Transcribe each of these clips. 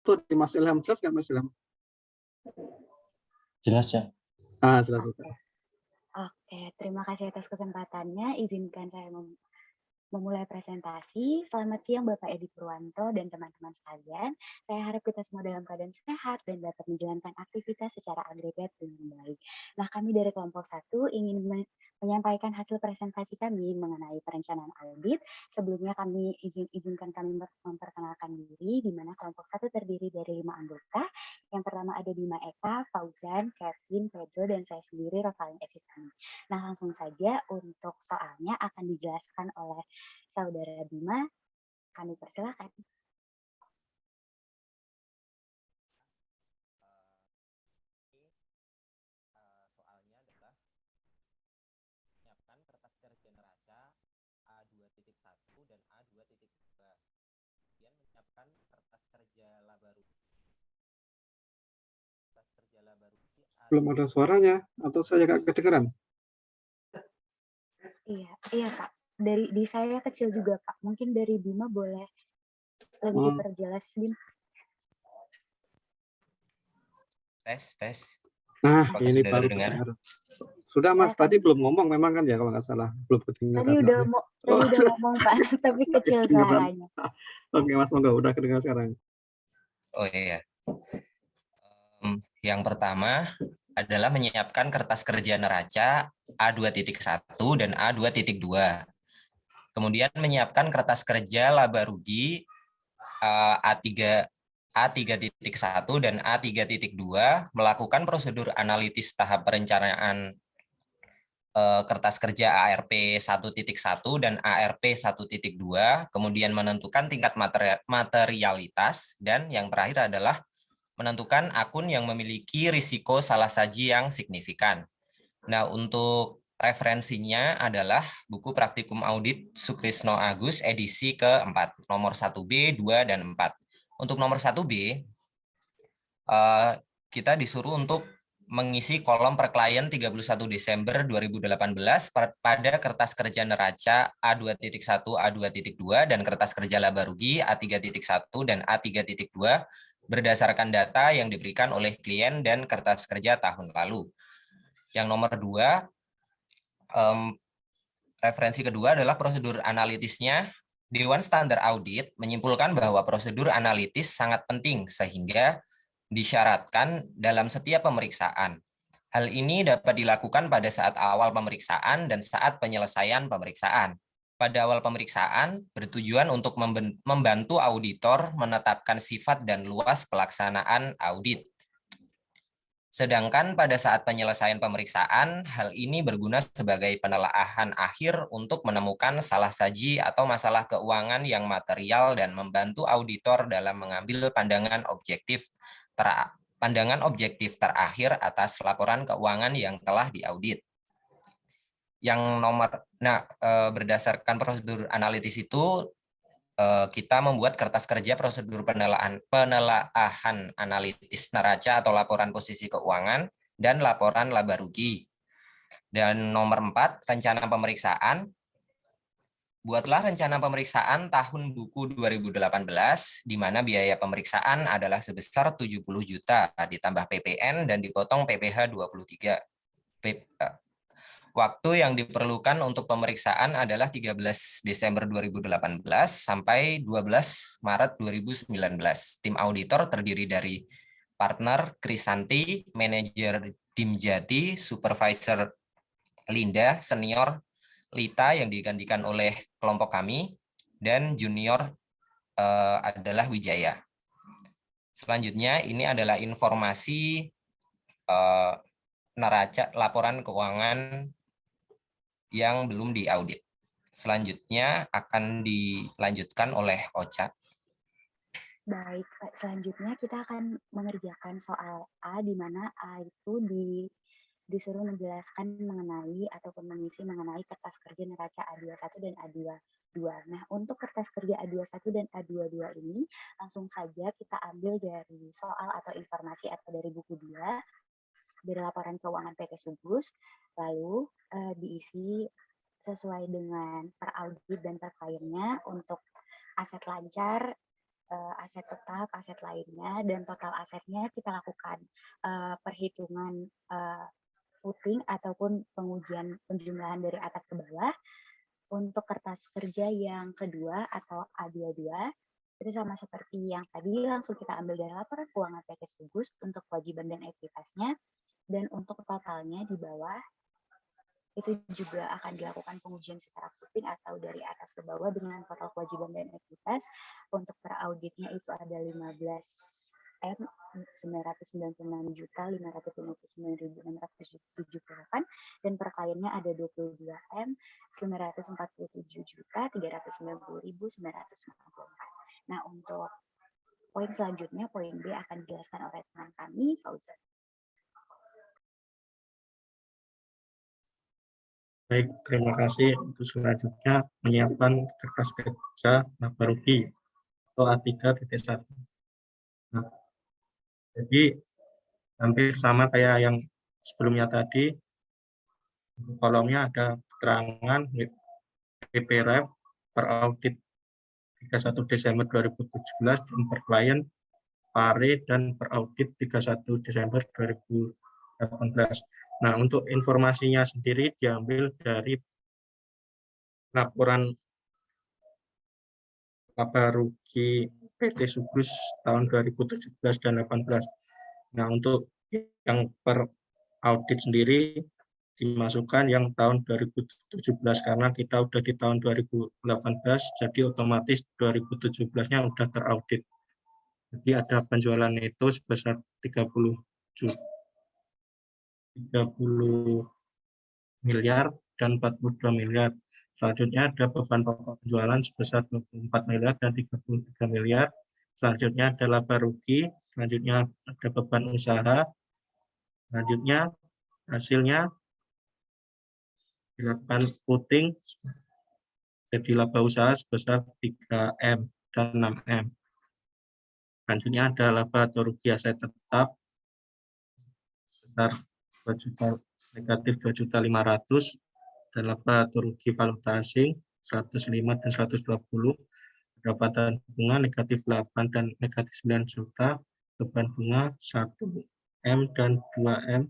Tuh di Mas Ilham, jelas nggak Mas Ilham? Jelas ya. Jelas. Oke, terima kasih atas kesempatannya. Izinkan saya memulai presentasi. Selamat siang Bapak Edi Purwanto dan teman-teman sekalian. Saya harap kita semua dalam keadaan sehat dan dapat menjalankan aktivitas secara agregat dengan baik. Nah, kami dari kelompok 1 ingin menyampaikan hasil presentasi kami mengenai perencanaan audit. Sebelumnya kami izinkan kami memperkenalkan diri, di mana kelompok 1 terdiri dari 5 anggota. Yang pertama ada Bima Eka, Fauzan, Kevin, Pedro, dan saya sendiri, Rosalyn Evitani. Nah, langsung saja untuk soalnya akan dijelaskan oleh Saudara Bima, kami persilakan. Soalnya adalah menyiapkan kertas kerja neraca A2.1 dan A2.2. Kemudian menyiapkan kertas kerja laba rugi. Belum ada suaranya, atau saya nggak kedengeran? Iya Pak. Di saya kecil juga Pak. Mungkin dari Bima boleh lebih diperjelas, Bim. Tes. Nah, apakah ini sudah baru terdengar? Sudah Mas, tadi belum ngomong memang kan ya kalau nggak salah, belum kedengaran. Tadi udah ngomong Pak, tapi kecil suaranya. Oke Mas, monggo, udah kedengar sekarang. Oh iya. Yang pertama adalah menyiapkan kertas kerja neraca A2.1 dan A2.2. Kemudian menyiapkan kertas kerja laba rugi A3.1 dan A3.2, melakukan prosedur analitis tahap perencanaan kertas kerja ARP 1.1 dan ARP 1.2, kemudian menentukan tingkat materialitas, dan yang terakhir adalah menentukan akun yang memiliki risiko salah saji yang signifikan. Nah, untuk referensinya adalah buku Praktikum Audit Sukrisno Agus edisi ke-4, nomor 1B, 2, dan 4. Untuk nomor 1B, kita disuruh untuk mengisi kolom per klien 31 Desember 2018 pada kertas kerja neraca A2.1, A2.2, dan kertas kerja laba rugi A3.1 dan A3.2 berdasarkan data yang diberikan oleh klien dan kertas kerja tahun lalu. Yang nomor 2, referensi kedua adalah prosedur analitisnya. Dewan Standar Audit menyimpulkan bahwa prosedur analitis sangat penting sehingga disyaratkan dalam setiap pemeriksaan. Hal ini dapat dilakukan pada saat awal pemeriksaan dan saat penyelesaian pemeriksaan. Pada awal pemeriksaan, bertujuan untuk membantu auditor menetapkan sifat dan luas pelaksanaan audit. Sedangkan pada saat penyelesaian pemeriksaan, hal ini berguna sebagai penelaahan akhir untuk menemukan salah saji atau masalah keuangan yang material dan membantu auditor dalam mengambil pandangan objektif terakhir atas laporan keuangan yang telah diaudit. Berdasarkan prosedur analitis itu, kita membuat kertas kerja prosedur penelaahan analitis neraca atau laporan posisi keuangan dan laporan laba rugi. Dan nomor 4, rencana pemeriksaan. Buatlah rencana pemeriksaan tahun buku 2018, di mana biaya pemeriksaan adalah sebesar 70 juta, ditambah PPN dan dipotong PPh 23. Waktu yang diperlukan untuk pemeriksaan adalah 13 Desember 2018 sampai 12 Maret 2019. Tim auditor terdiri dari partner Krisanti, manajer Dimjati, supervisor Linda, senior Lita yang digantikan oleh kelompok kami, dan junior adalah Wijaya. Selanjutnya ini adalah informasi neraca laporan keuangan yang belum diaudit. Selanjutnya akan dilanjutkan oleh Ocha. Baik, selanjutnya kita akan mengerjakan soal A, di mana A itu disuruh menjelaskan mengenai ataupun mengisi mengenai kertas kerja neraca A21 dan A22. Nah, untuk kertas kerja A21 dan A22 ini langsung saja kita ambil dari soal atau informasi atau dari buku 2 dari laporan keuangan PT Subus, lalu diisi sesuai dengan per audit dan per kliennya. Untuk aset lancar aset tetap, aset lainnya, dan total asetnya kita lakukan perhitungan footing ataupun pengujian penjumlahan dari atas ke bawah. Untuk kertas kerja yang kedua atau A22, itu sama seperti yang tadi, langsung kita ambil dari laporan keuangan PT Sugus untuk kewajiban dan ekuitasnya, dan untuk totalnya di bawah, itu juga akan dilakukan pengujian secara footing atau dari atas ke bawah dengan total kewajiban dan ekuitas. Untuk per auditnya itu ada 15M 996.559.678, dan per kliennya ada 22M 947.390.994. Nah, untuk poin selanjutnya, poin B akan dijelaskan oleh teman kami, Fauzan. Baik, terima kasih. Untuk selanjutnya menyiapkan kertas kerja laba rugi atau A3.1. Nah, jadi hampir sama kayak yang sebelumnya tadi. Kolomnya ada keterangan PPREP per audit 31 Desember 2017 dan per klien PARE dan per audit 31 Desember 2018. Nah, untuk informasinya sendiri diambil dari laporan laba rugi PT Sugus tahun 2017 dan 2018. Nah, untuk yang per audit sendiri dimasukkan yang tahun 2017 karena kita udah di tahun 2018, jadi otomatis 2017-nya udah teraudit. Jadi ada penjualan neto sebesar 30 miliar dan 42 miliar. Selanjutnya ada beban pokok penjualan sebesar 24 miliar dan 33 miliar. Selanjutnya ada laba rugi, selanjutnya ada beban usaha. Selanjutnya hasilnya dilakukan footing, jadi laba usaha sebesar 3M dan 6M. Selanjutnya ada laba atau rugi aset tetap sebesar negatif 2.500.000 dan laba atau rugi valuta asing 105 dan 120. Pendapatan bunga negatif 8 dan negatif 9 juta, beban bunga 1M dan 2M.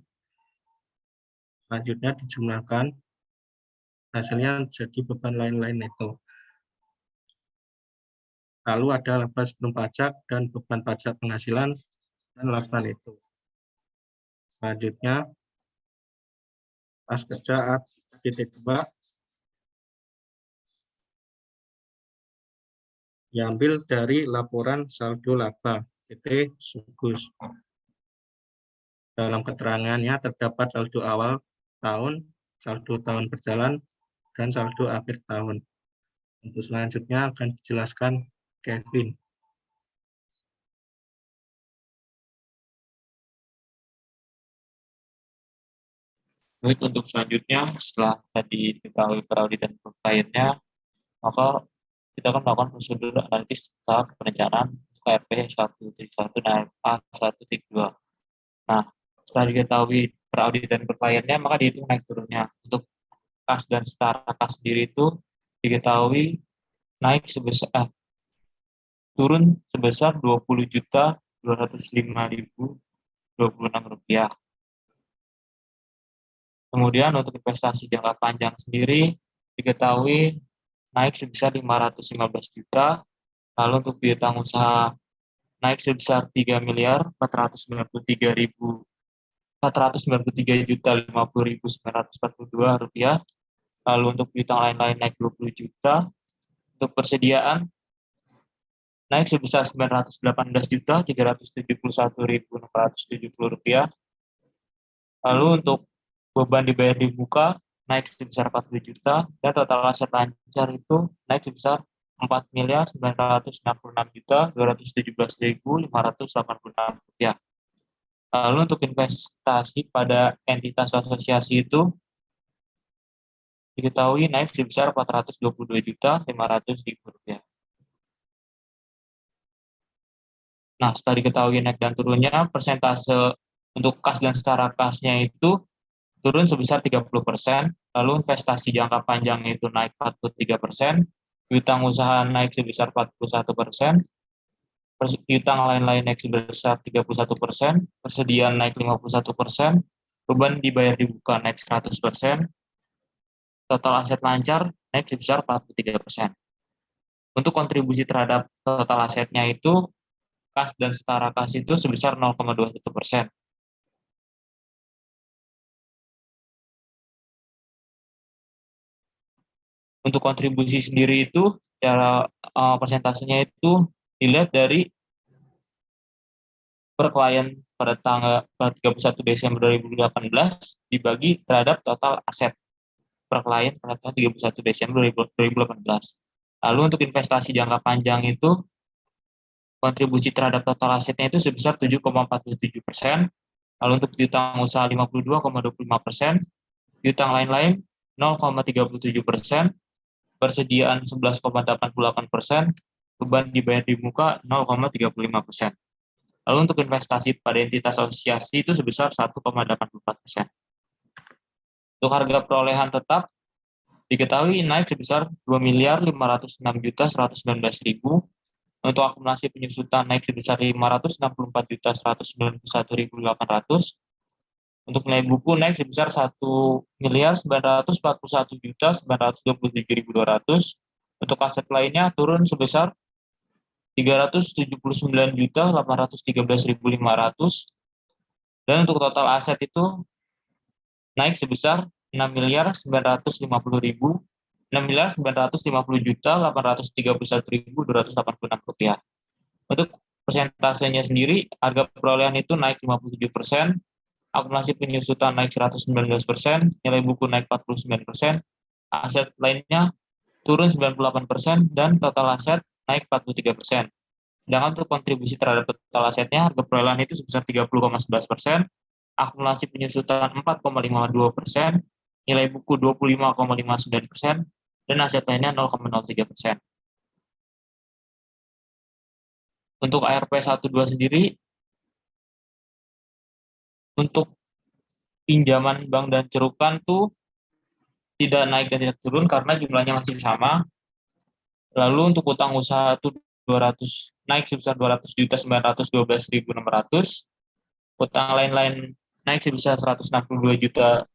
Selanjutnya dijumlahkan, hasilnya jadi beban lain-lain neto. Lalu ada laba sebelum pajak dan beban pajak penghasilan dan laba neto. Selanjutnya, pas kerja A.2 diambil dari laporan saldo laba PT Sugus. Dalam keterangannya terdapat saldo awal tahun, saldo tahun berjalan, dan saldo akhir tahun. Untuk selanjutnya akan dijelaskan Kevin. Baik, untuk selanjutnya setelah tadi diketahui peraudit dan kliennya, maka kita akan melakukan prosedur analitis tahap perencanaan KRP 1.1 dan A1.2. Nah, setelah diketahui peraudit dan kliennya, maka dihitung naik turunnya. Untuk kas dan setara kas sendiri itu diketahui naik sebesar turun sebesar 20.205.026 rupiah. Kemudian untuk investasi jangka panjang sendiri diketahui naik sebesar 515 juta, lalu untuk piutang usaha naik sebesar 3.493.493.050.942 rupiah, lalu untuk piutang lain-lain naik 20 juta, untuk persediaan naik sebesar 918.371.670 rupiah, lalu untuk beban dibayar di muka naik sebesar 40 juta, dan total aset lancar itu naik sebesar 4.966.217.586 rupiah. Lalu untuk investasi pada entitas asosiasi itu diketahui naik sebesar 422.500.000 rupiah. Nah, setelah diketahui naik dan turunnya, persentase untuk kas dan setara kasnya itu turun sebesar 30%, lalu investasi jangka panjang itu naik 43%, piutang usaha naik sebesar 41%, piutang lain-lain naik sebesar 31%, persediaan naik 51%, beban dibayar dibuka naik 100%, total aset lancar naik sebesar 43%. Untuk kontribusi terhadap total asetnya itu, kas dan setara kas itu sebesar 0,21%. Untuk kontribusi sendiri itu, secara persentasenya itu dilihat dari per klien pada tanggal 31 Desember 2018 dibagi terhadap total aset per klien pada tanggal 31 Desember 2018. Lalu untuk investasi jangka panjang itu kontribusi terhadap total asetnya itu sebesar 7,47%. Lalu untuk piutang usaha 52,25%, piutang lain-lain 0,37%, persediaan 11,88%, beban dibayar di muka 0,35%. Lalu untuk investasi pada entitas asosiasi itu sebesar 1,84%. Untuk harga perolehan tetap diketahui naik sebesar 2.506.119.000. Untuk akumulasi penyusutan naik sebesar 564.191.800. Untuk nilai buku naik sebesar 1.941.927.200. Untuk aset lainnya turun sebesar 379.813.500. Dan untuk total aset itu naik sebesar 6.950.831.286 rupiah. Untuk persentasenya sendiri, harga perolehan itu naik 57%, akumulasi penyusutan naik 119%, nilai buku naik 49%, aset lainnya turun 98%, dan total aset naik 43%. Sedangkan untuk kontribusi terhadap total asetnya, harga perolehan itu sebesar 30,11%, akumulasi penyusutan 4,52%, nilai buku 25,59%, dan aset lainnya 0,03%. Untuk ARP 12 sendiri, untuk pinjaman bank dan cerukan tuh tidak naik dan tidak turun karena jumlahnya masih sama. Lalu untuk utang usaha itu 200 naik sebesar 200.912.600. Utang lain-lain naik sebesar 162.758.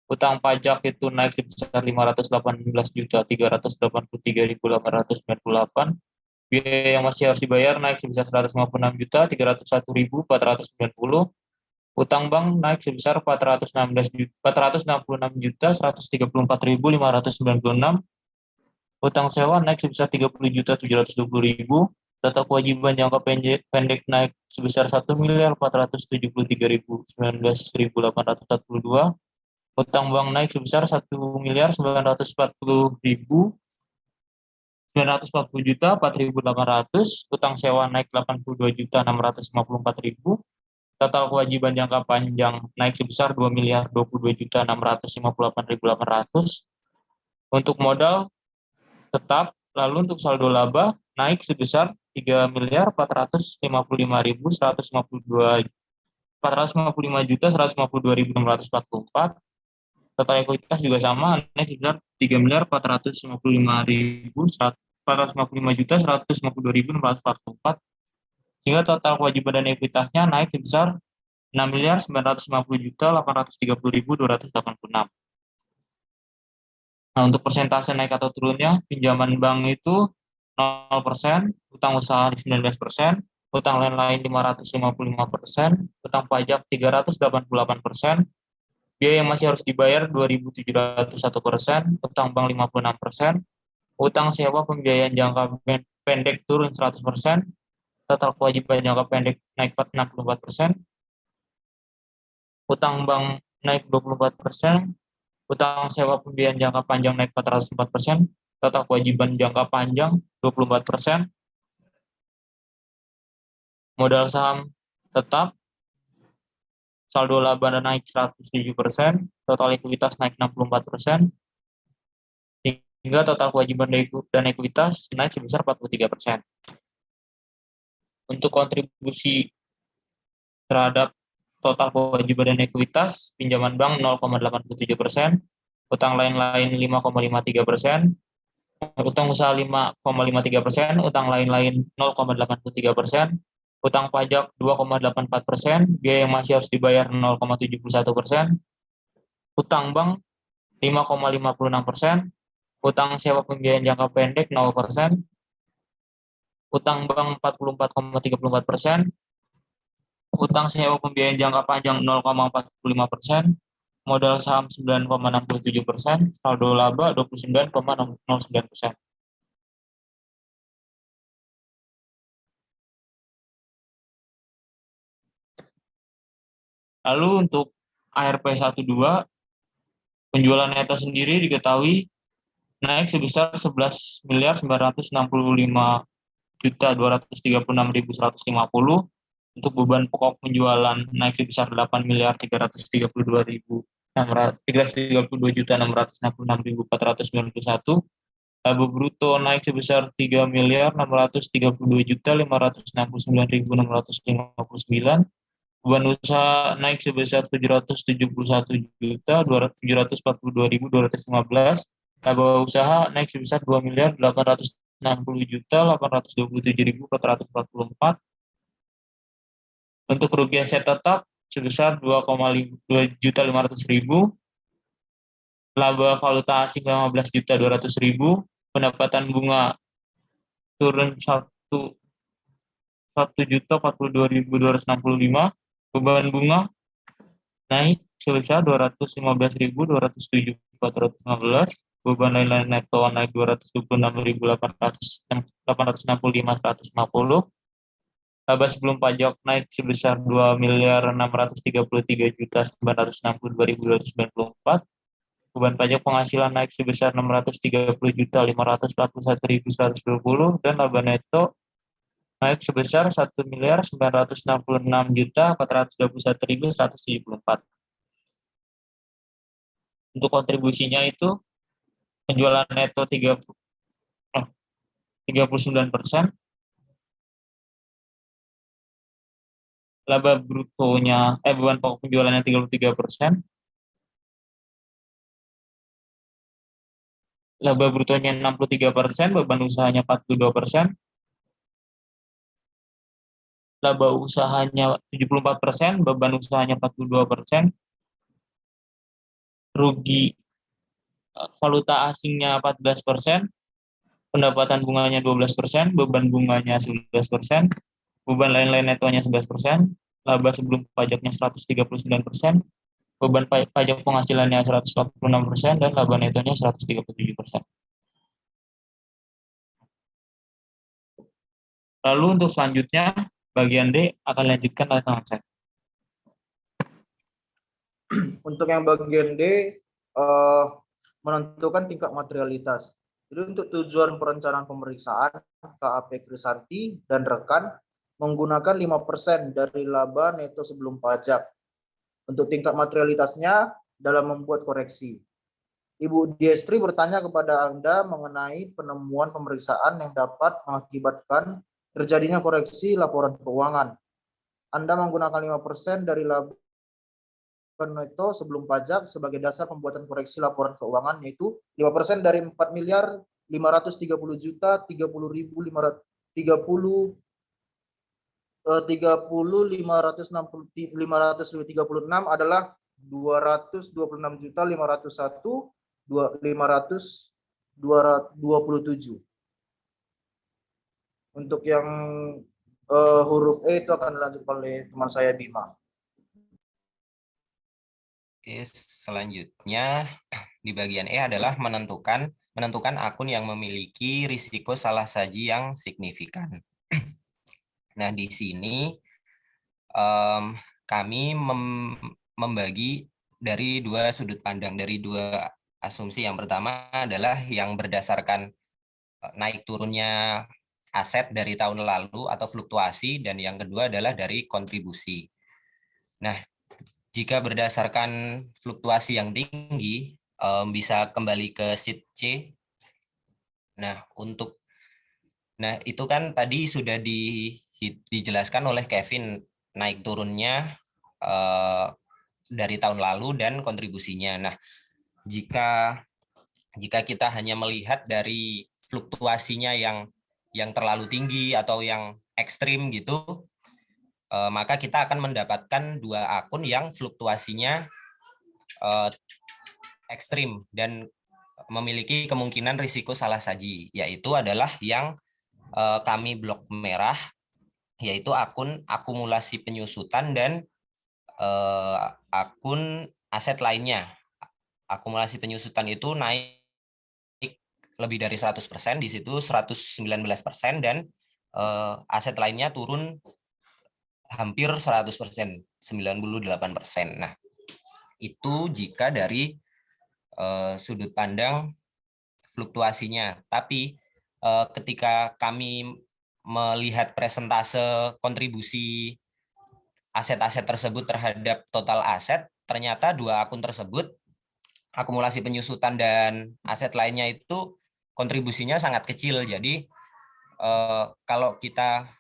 Utang pajak itu naik sebesar 518.383.898. Biaya yang masih harus dibayar naik sebesar 156.301.490. Utang bank naik sebesar 466.134.596. Utang sewa naik sebesar 30.720.000. Total kewajiban jangka pendek naik sebesar 1.479.019.842. Utang bank naik sebesar 1.940.400.4.800. Utang sewa naik 82.654.000. Total kewajiban jangka panjang naik sebesar 2.022.658.800. Untuk modal tetap, lalu untuk saldo laba naik sebesar 455.152.644. Total ekuitas juga sama, naik sebesar 3.455.152.644. Sehingga total kewajiban dan ekuitasnya naik sebesar 6.950.830.286. Nah, untuk persentase naik atau turunnya, pinjaman bank itu 0%, utang usaha 19%, utang lain-lain 555%, utang pajak 388%, biaya yang masih harus dibayar 2.701%, utang bank 56%, utang sewa pembiayaan jangka pendek turun 100%, total kewajiban jangka pendek naik 64%, utang bank naik 24%, utang sewa pembiayaan jangka panjang naik 404%, total kewajiban jangka panjang 24%, modal saham tetap, saldo laba naik 107%, total ekuitas naik 64%, hingga total kewajiban dan ekuitas naik sebesar 43%. Untuk kontribusi terhadap total kewajiban dan ekuitas, pinjaman bank 0,87%, utang lain-lain 5,53%, utang usaha 5,53%, utang lain-lain 0,83%, utang pajak 2,84%, biaya yang masih harus dibayar 0,71%, utang bank 5,56%, utang sewa pembiayaan jangka pendek 0%, utang bank 44,34%, utang sewa pembiayaan jangka panjang 0,45%, modal saham 9,67%, saldo laba 29,09%. Lalu untuk ARP 12, penjualan neto sendiri diketahui naik sebesar 11.965.236.150. Untuk beban pokok penjualan naik sebesar 8.332.666.491. Laba bruto naik sebesar 3.432.539.659. Beban usaha naik sebesar 771.742.215. Laba usaha naik sebesar 2.860.827.444. Untuk kerugian aset tetap sebesar 2.500.000. Laba valuta asing 15.200.000. Pendapatan bunga turun 1.042.265. Beban bunga naik sebesar 215.207.415. Beban lain-lain neto naik 226.865.150. Laba sebelum pajak naik sebesar 2.633.962.294. Beban pajak penghasilan naik sebesar 630.541.120 dan laba neto naik sebesar 1.996.421.174. Untuk kontribusinya itu penjualan neto 39%, laba brutonya beban pokok penjualannya 33%, laba brutonya 63%, beban usahanya 42%, laba usahanya 74%, beban usahanya 42%, rugi valuta asingnya 14%, pendapatan bunganya 12%, beban bunganya 11%, beban lain-lain netonya 11%, laba sebelum pajaknya 139%, beban pajak penghasilannya 146%, dan laba netonya 137%. Lalu untuk selanjutnya, bagian D akan lanjutkan oleh teman saya. Untuk yang bagian D, menentukan tingkat materialitas. Jadi untuk tujuan perencanaan pemeriksaan, KAP Krisanti dan rekan menggunakan 5% dari laba neto sebelum pajak. Untuk tingkat materialitasnya dalam membuat koreksi. Ibu Diestri bertanya kepada Anda mengenai penemuan pemeriksaan yang dapat mengakibatkan terjadinya koreksi laporan keuangan. Anda menggunakan 5% dari laba neto sebelum pajak sebagai dasar pembuatan koreksi laporan keuangan, yaitu 5% dari 4.530.536 adalah 226.501.527. Untuk yang huruf E itu akan dilanjutkan oleh teman saya Bima. Oke, selanjutnya di bagian E adalah menentukan akun yang memiliki risiko salah saji yang signifikan. Nah, di sini kami membagi dari dua sudut pandang, dari dua asumsi. Yang pertama adalah yang berdasarkan naik turunnya aset dari tahun lalu atau fluktuasi, dan yang kedua adalah dari kontribusi. Nah, jika berdasarkan fluktuasi yang tinggi, bisa kembali ke sheet C. Nah, itu kan tadi sudah dijelaskan oleh Kevin naik turunnya dari tahun lalu dan kontribusinya. Nah, jika kita hanya melihat dari fluktuasinya yang terlalu tinggi atau yang ekstrim gitu, maka kita akan mendapatkan 2 akun yang fluktuasinya ekstrim dan memiliki kemungkinan risiko salah saji, yaitu adalah yang kami blok merah, yaitu akun akumulasi penyusutan dan akun aset lainnya. Akumulasi penyusutan itu naik lebih dari 100%, di situ 119%, dan aset lainnya turun hampir 100%, 98%. Nah, itu jika dari sudut pandang fluktuasinya. Tapi ketika kami melihat presentase kontribusi aset-aset tersebut terhadap total aset, ternyata 2 akun tersebut, akumulasi penyusutan dan aset lainnya itu kontribusinya sangat kecil. Jadi kalau kita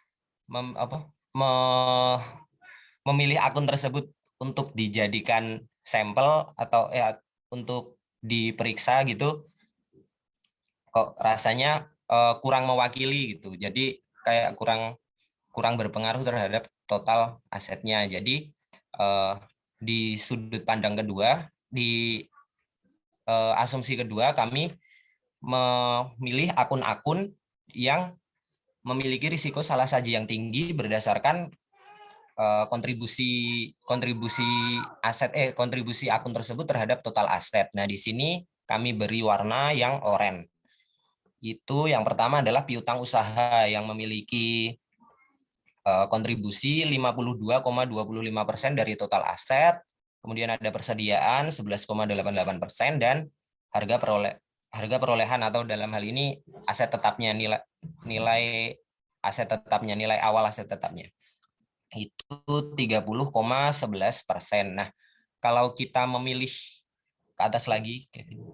memilih akun tersebut untuk dijadikan sampel atau untuk diperiksa gitu, kok rasanya kurang mewakili gitu. Jadi kayak kurang berpengaruh terhadap total asetnya. Jadi di sudut pandang kedua, di asumsi kedua, kami memilih akun-akun yang memiliki risiko salah saji yang tinggi berdasarkan kontribusi akun tersebut terhadap total aset. Nah, di sini kami beri warna yang oranye. Itu yang pertama adalah piutang usaha yang memiliki kontribusi 52,25% dari total aset. Kemudian ada persediaan 11,88%, dan harga perolehan atau dalam hal ini aset tetapnya, nilai aset tetapnya, nilai awal aset tetapnya itu 30,11%. Nah, kalau kita memilih ke atas lagi, Kevin.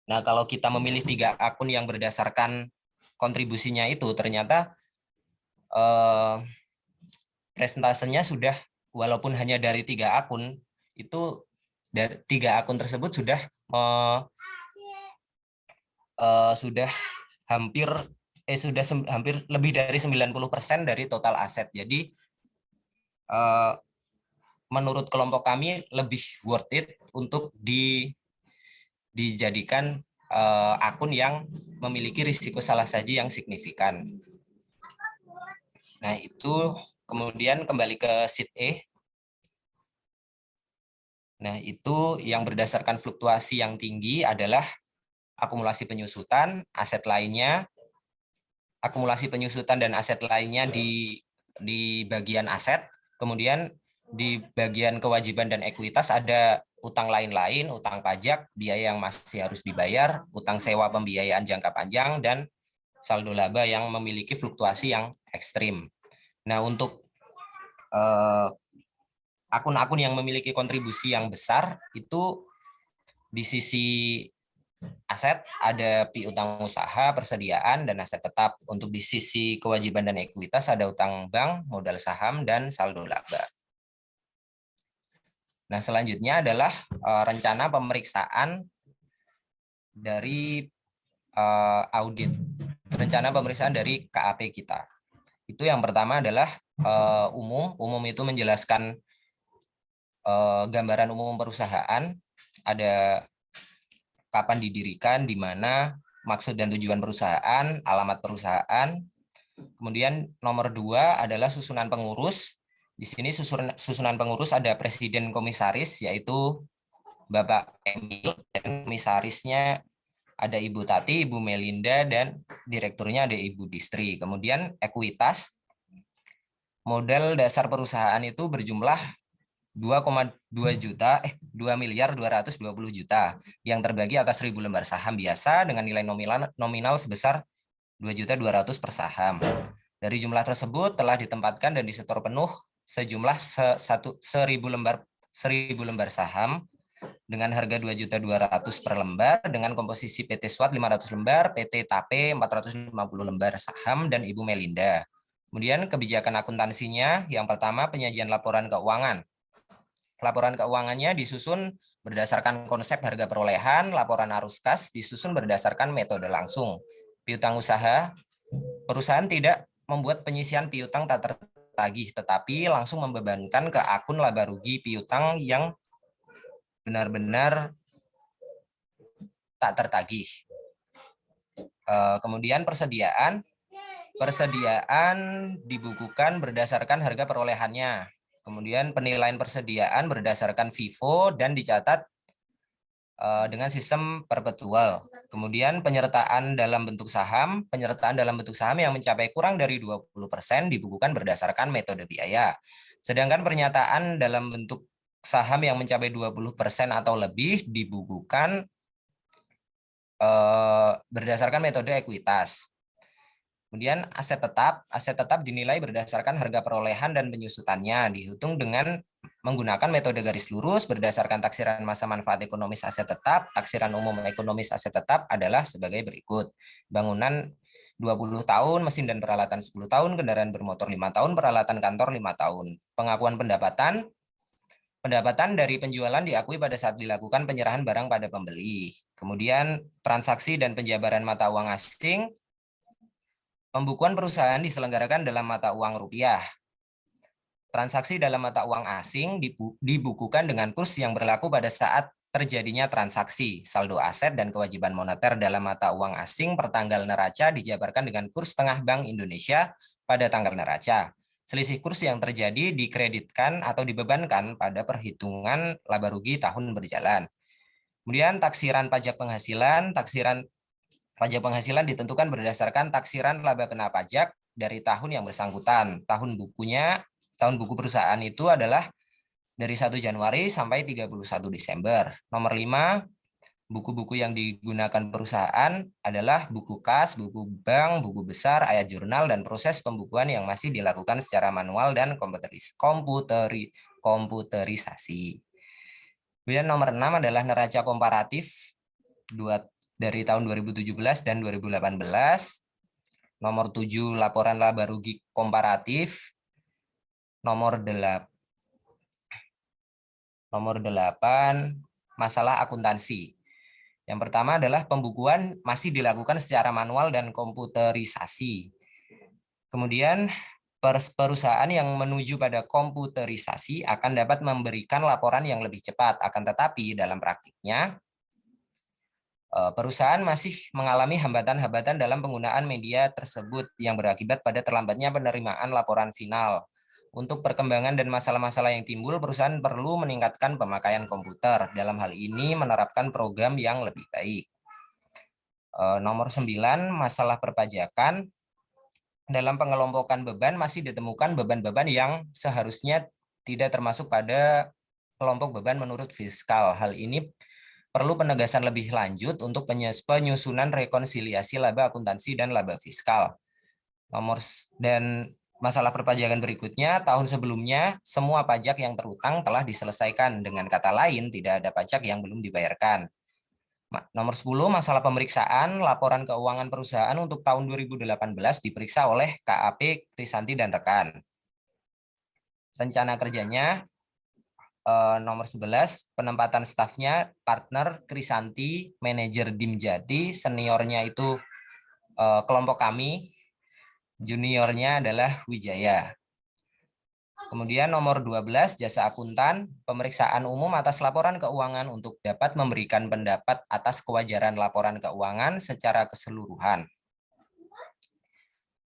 Nah, kalau kita memilih 3 akun yang berdasarkan kontribusinya itu, ternyata presentasenya sudah, walaupun hanya dari 3 akun, itu dari 3 akun tersebut sudah hampir lebih dari 90% dari total aset. Jadi menurut kelompok kami lebih worth it untuk dijadikan akun yang memiliki risiko salah saji yang signifikan. Nah, itu kemudian kembali ke sheet E. Nah, itu yang berdasarkan fluktuasi yang tinggi adalah akumulasi penyusutan, aset lainnya, akumulasi penyusutan dan aset lainnya di bagian aset. Kemudian di bagian kewajiban dan ekuitas ada utang lain-lain, utang pajak, biaya yang masih harus dibayar, utang sewa pembiayaan jangka panjang, dan saldo laba yang memiliki fluktuasi yang ekstrim. Nah, untuk akun-akun yang memiliki kontribusi yang besar itu di sisi aset ada piutang usaha, persediaan, dan aset tetap. Untuk di sisi kewajiban dan ekuitas ada utang bank, modal saham, dan saldo laba. Nah, selanjutnya adalah rencana pemeriksaan dari audit, rencana pemeriksaan dari KAP kita. Itu yang pertama adalah umum itu menjelaskan gambaran umum perusahaan, ada kapan didirikan, di mana, maksud dan tujuan perusahaan, alamat perusahaan. Kemudian nomor 2 adalah susunan pengurus. Di sini susunan pengurus ada presiden komisaris, yaitu Bapak Emil, dan komisarisnya ada Ibu Tati, Ibu Melinda, dan direkturnya ada Ibu Distri. Kemudian ekuitas, modal dasar perusahaan itu berjumlah 2.220.000.000 yang terbagi atas 1.000 lembar saham biasa dengan nilai nominal sebesar 2.200.000 per saham. Dari jumlah tersebut telah ditempatkan dan disetor penuh sejumlah 1.000 lembar saham dengan harga 2.200.000 per lembar, dengan komposisi PT SWAT 500 lembar, PT TAPE 450 lembar saham, dan Ibu Melinda. Kemudian kebijakan akuntansinya, yang pertama penyajian laporan keuangan. Laporan keuangannya disusun Berdasarkan konsep harga perolehan, laporan arus kas disusun berdasarkan metode langsung. Piutang usaha, perusahaan tidak membuat penyisian piutang tak tertagih, tetapi langsung membebankan ke akun laba rugi piutang yang benar-benar tak tertagih. Kemudian persediaan dibukukan berdasarkan harga perolehannya. Kemudian penilaian persediaan berdasarkan FIFO dan dicatat dengan sistem perpetual. Kemudian penyertaan dalam bentuk saham yang mencapai kurang dari 20% dibukukan berdasarkan metode biaya. Sedangkan pernyataan dalam bentuk saham yang mencapai 20% atau lebih dibukukan berdasarkan metode ekuitas. Kemudian aset tetap dinilai berdasarkan harga perolehan dan penyusutannya, dihitung dengan menggunakan metode garis lurus berdasarkan taksiran masa manfaat ekonomis aset tetap. Taksiran umum ekonomis aset tetap adalah sebagai berikut. Bangunan 20 tahun, mesin dan peralatan 10 tahun, kendaraan bermotor 5 tahun, peralatan kantor 5 tahun. Pengakuan pendapatan dari penjualan diakui pada saat dilakukan penyerahan barang pada pembeli. Kemudian transaksi dan penjabaran mata uang asing. Pembukuan perusahaan diselenggarakan dalam mata uang rupiah. Transaksi dalam mata uang asing dibukukan dengan kurs yang berlaku pada saat terjadinya transaksi. Saldo aset dan kewajiban moneter dalam mata uang asing per tanggal neraca dijabarkan dengan kurs tengah Bank Indonesia pada tanggal neraca. Selisih kurs yang terjadi dikreditkan atau dibebankan pada perhitungan laba rugi tahun berjalan. Kemudian taksiran pajak penghasilan. Pajak penghasilan ditentukan berdasarkan taksiran laba kena pajak dari tahun yang bersangkutan. Tahun buku perusahaan itu adalah dari 1 Januari sampai 31 Desember. Nomor 5, buku-buku yang digunakan perusahaan adalah buku kas, buku bank, buku besar, ayat jurnal, dan proses pembukuan yang masih dilakukan secara manual dan komputerisasi. Kemudian nomor 6 adalah neraca komparatif dari tahun 2017 dan 2018. Nomor 7, laporan laba rugi komparatif. Nomor 8, masalah akuntansi. Yang pertama adalah pembukuan masih dilakukan secara manual dan komputerisasi. Kemudian perusahaan yang menuju pada komputerisasi akan dapat memberikan laporan yang lebih cepat. Akan tetapi dalam praktiknya, perusahaan masih mengalami hambatan-hambatan dalam penggunaan media tersebut yang berakibat pada terlambatnya penerimaan laporan final. Untuk perkembangan dan masalah-masalah yang timbul, perusahaan perlu meningkatkan pemakaian komputer. Dalam hal ini menerapkan program yang lebih baik. Nomor 9, masalah perpajakan. Dalam pengelompokan beban masih ditemukan beban-beban yang seharusnya tidak termasuk pada kelompok beban menurut fiskal. Hal ini perlu penegasan lebih lanjut untuk penyusunan rekonsiliasi laba akuntansi dan laba fiskal. Dan masalah perpajakan berikutnya, tahun sebelumnya semua pajak yang terutang telah diselesaikan. Dengan kata lain, tidak ada pajak yang belum dibayarkan. Nomor 10, masalah pemeriksaan laporan keuangan perusahaan untuk tahun 2018 diperiksa oleh KAP Krisanti dan rekan. Rencana kerjanya, nomor 11, penempatan stafnya partner Krisanti, manajer Dimjati, seniornya itu kelompok kami, juniornya adalah Wijaya. Kemudian nomor 12, jasa akuntan, pemeriksaan umum atas laporan keuangan untuk dapat memberikan pendapat atas kewajaran laporan keuangan secara keseluruhan.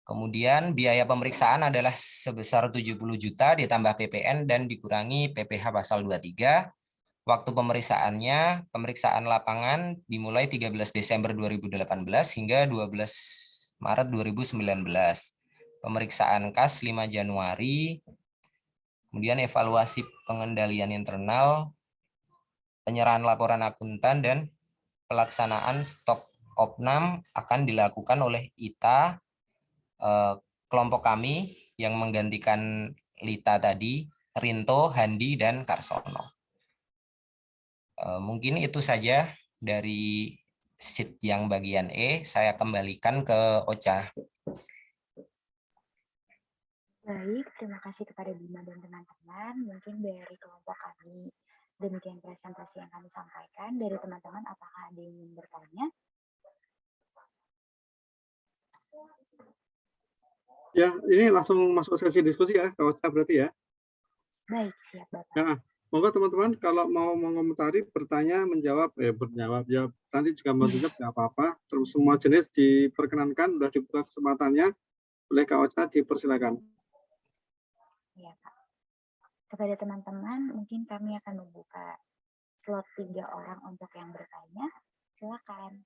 Kemudian biaya pemeriksaan adalah sebesar 70 juta ditambah PPN dan dikurangi PPh pasal 23. Waktu pemeriksaannya, pemeriksaan lapangan dimulai 13 Desember 2018 hingga 12 Maret 2019. Pemeriksaan kas 5 Januari. Kemudian evaluasi pengendalian internal, penyerahan laporan akuntan dan pelaksanaan stok opnam akan dilakukan oleh ITA, kelompok kami yang menggantikan Lita tadi, Rinto, Handi, dan Karsono. Mungkin itu saja dari sheet yang bagian E. Saya kembalikan ke Ocha. Baik, terima kasih kepada Bima dan teman-teman. Mungkin dari kelompok kami Demikian presentasi yang kami sampaikan. Dari teman-teman, apakah ada yang ingin bertanya? Ya, ini langsung masuk sesi diskusi ya, Kak Ocha berarti ya. Baik, siap Bapak. Ya, monggo teman-teman kalau mau mengomentari, bertanya, menjawab, berjawab ya nanti juga mau jawab nggak apa-apa. Terus semua jenis diperkenankan, sudah dibuka kesempatannya oleh Kak Ocha, dipersilakan. Ya, Kak. Kepada teman-teman, mungkin kami akan membuka slot 3 orang untuk yang bertanya. Silakan.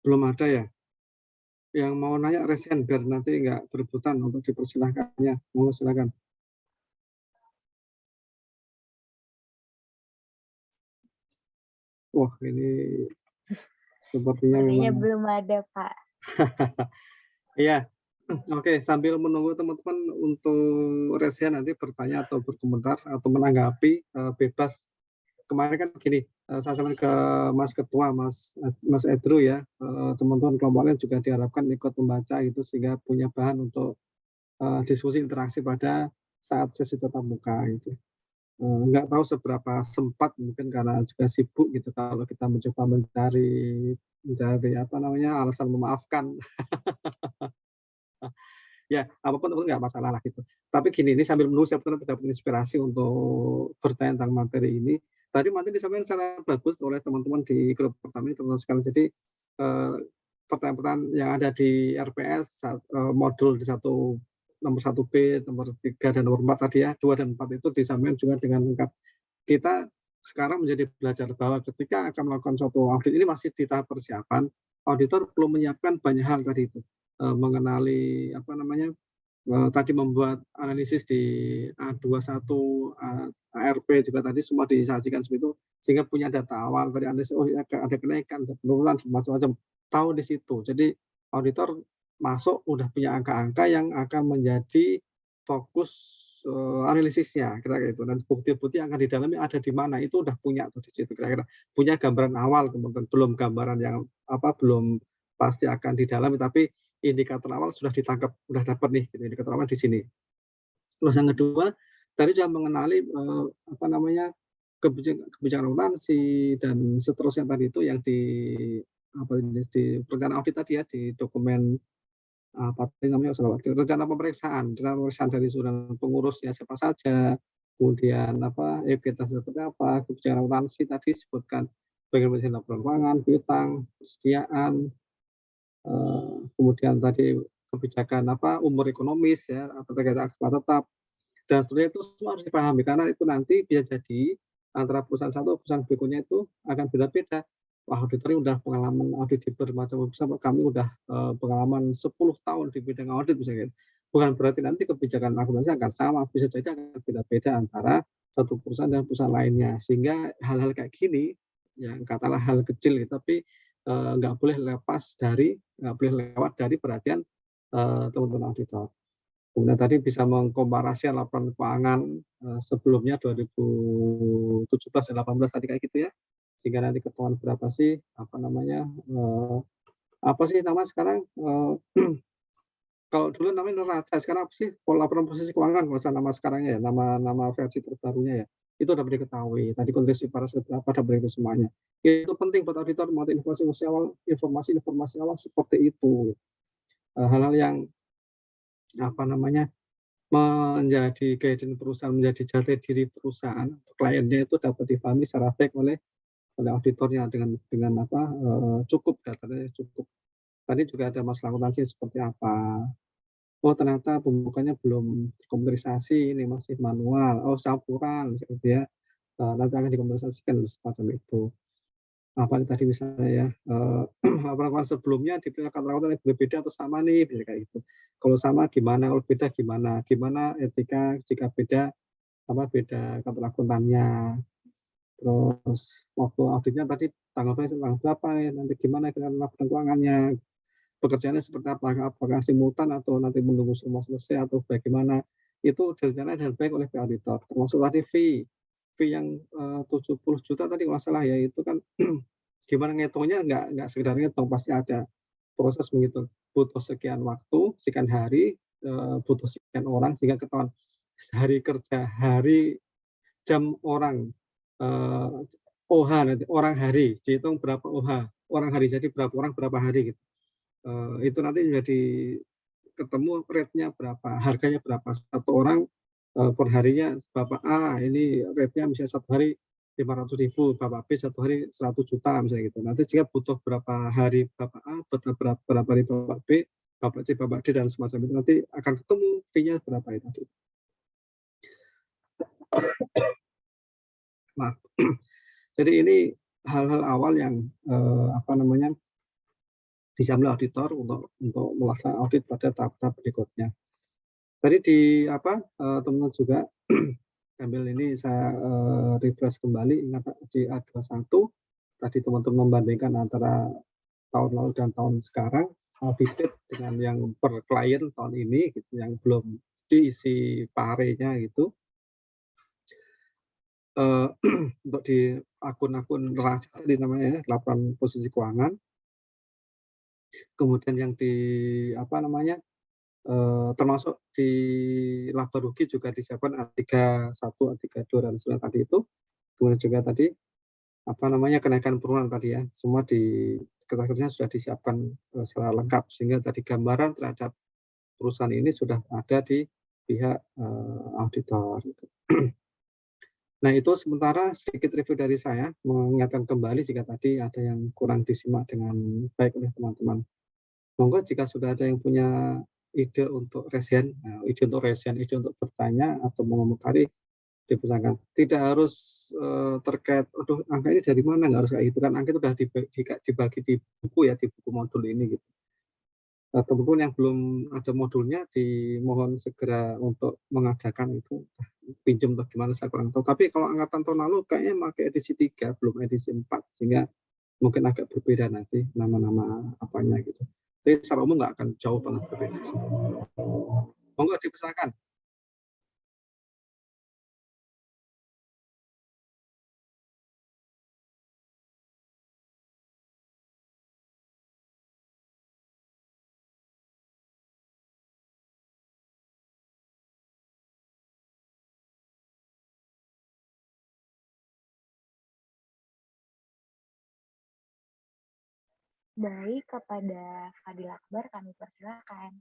Belum ada ya? Yang mau nanya resen biar nanti nggak berebutan untuk dipersilahkannya. Mau silakan. Wah, ini sepertinya Sepertinya memang. belum ada, Pak. Iya. Oke, sambil menunggu teman-teman untuk resen nanti bertanya atau berkomentar atau menanggapi, bebas. Kemarin kan gini, saya sampaikan ke Mas Ketua, Mas Edru ya, teman-teman kelompok lain juga diharapkan ikut membaca itu sehingga punya bahan untuk diskusi interaksi pada saat sesi tatap muka gitu. Nggak tahu seberapa sempat, mungkin karena juga sibuk gitu kalau kita mencoba mencari apa namanya, alasan memaafkan. Ya, apapun itu nggak masalah lah gitu. Tapi gini, ini sambil menunggu saya dapat inspirasi untuk bertanya tentang materi ini. Tadi materi disampaikan secara bagus oleh teman-teman di grup pertama ini, teman-teman sekalian. Jadi pertanyaan-pertanyaan yang ada di RPS modul di nomor 1B, nomor 3 dan nomor 4 tadi ya, 2 dan 4 itu disampaikan juga dengan lengkap. Kita sekarang menjadi belajar bahwa ketika akan melakukan suatu audit ini masih di tahap persiapan, auditor perlu menyiapkan banyak hal tadi itu. Mengenali apa namanya, tadi membuat analisis di A21, ARP juga tadi semua disajikan seperti itu, sehingga punya data awal dari analisis, oh ya ada kenaikan, ada penurunan, macam-macam, tahu di situ. Jadi auditor masuk udah punya angka-angka yang akan menjadi fokus analisisnya, kira-kira itu. Dan bukti-bukti yang akan didalami ada di mana, itu udah punya tuh di situ kira-kira. Punya gambaran awal, kemudian belum gambaran yang belum pasti akan didalami, tapi indikator awal sudah ditangkap, sudah dapat nih gitu, indikator awal di sini. Terus yang kedua, tadi juga mengenali apa namanya, kebijakan akuntansi dan seterusnya tadi itu yang di perencanaan audit tadi ya, di dokumen apa tadi namanya, rencana pemeriksaan dari surat pengurusnya siapa saja, kemudian ekuitas seperti apa, kebijakan akuntansi tadi disebutkan bagaimana laporan keuangan, piutang, persediaan, kemudian tadi kebijakan umur ekonomis ya, atau terkait aktiva tetap, dan seterusnya itu semua harus dipahami karena itu nanti bisa jadi antara perusahaan satu perusahaan berikutnya itu akan beda-beda. Wah, auditor udah pengalaman audit di bermacam perusahaan, kami udah pengalaman 10 tahun di bidang audit misalnya. Bukan berarti nanti kebijakan akuntansi akan sama, bisa jadi akan beda-beda antara satu perusahaan dan perusahaan lainnya. Sehingga hal-hal kayak gini, yang katakanlah hal kecil gitu, tapi nggak boleh lewat dari perhatian teman-teman auditor. Kemudian tadi bisa mengkomparasi laporan keuangan sebelumnya 2017 dan 18 tadi kayak gitu ya, sehingga nanti ketahuan berapa sih apa sih nama sekarang, kalau dulu namanya neraca, sekarang apa sih laporan posisi keuangan, kalau nama sekarangnya ya, nama versi terbarunya ya, itu dapat diketahui. Tadi kontribusi para berapa dapat itu semuanya. Itu penting buat auditor mengenai informasi awal seperti itu. Hal-hal yang menjadi guidance perusahaan, menjadi jati diri perusahaan, kliennya itu dapat dipahami secara baik oleh auditornya dengan cukup datanya cukup. Tadi juga ada masalah akuntansi seperti apa. Oh ternyata pembukanya belum komputerisasi, ini masih manual. Oh campuran, gitu ya. Nanti akan dikompensasikan semacam itu. Apa tadi misalnya ya, laporan sebelumnya diperkirakan akuntan yang berbeda atau sama nih, bisa kayak gitu. Kalau sama gimana, kalau beda gimana, gimana etika jika beda kantor akuntannya. Terus waktu auditnya tadi tanggal berapa nih, nanti gimana dengan laporan keuangannya. pekerjaannya seperti apa, apakah simultan atau nanti menunggu semua selesai atau bagaimana, itu direncanakan dengan baik oleh pihak auditor. Termasuk tadi fee yang 70 juta tadi kalau nggak salah ya, itu kan gimana ngitungnya, nggak sekedar ngitung, pasti ada proses menghitung, butuh sekian waktu, sekian hari, butuh sekian orang, sehingga ketahuan hari kerja, hari, jam orang, OH nanti, orang hari, dihitung berapa OH, orang hari, jadi berapa orang berapa hari gitu. Itu nanti jadi ketemu rate-nya berapa, harganya berapa, satu orang per harinya Bapak A ini rate-nya misalnya satu hari 500.000, Bapak B satu hari 100 juta misalnya gitu. Nanti jika butuh berapa hari Bapak A, berapa hari Bapak B, Bapak C, Bapak D dan semacam itu, nanti akan ketemu fee-nya berapa itu. Nah, jadi ini hal-hal awal yang diambil auditor untuk melaksanakan audit pada tahap-tahap berikutnya. Tadi teman-teman juga sambil ini saya refresh kembali, ingat di A21 tadi teman-teman membandingkan antara tahun lalu dan tahun sekarang, audited dengan yang per klien tahun ini gitu, yang belum diisi parenya gitu. Untuk di akun-akun neraca tadi namanya, laporan posisi keuangan. Kemudian yang di termasuk di laba rugi juga disiapkan A31, A32 dan sebagainya tadi itu. Kemudian juga tadi kenaikan penurunan tadi ya, semua di kertas-kertasnya sudah disiapkan secara lengkap, sehingga tadi gambaran terhadap perusahaan ini sudah ada di pihak auditor. Nah, itu sementara sedikit review dari saya, mengingatkan kembali jika tadi ada yang kurang disimak dengan baik oleh teman-teman. Monggo jika sudah ada yang punya ide untuk resen, ide untuk bertanya atau mengomentari, dipersilakan. Tidak harus terkait, aduh angka ini dari mana, nggak harus kayak gitu kan, angka itu sudah dibagi di buku ya, di buku modul ini gitu. Teman-teman yang belum ada modulnya, dimohon segera untuk mengadakan itu, pinjam atau gimana saya kurang tahu. Tapi kalau angkatan tahun lalu kayaknya pakai edisi 3, belum edisi 4, sehingga mungkin agak berbeda nanti nama-nama apanya gitu. Tapi secara umum nggak akan jauh banget berbeda sih. Monggo dipersilakan. Baik, kepada Fadil Akbar kami persilakan.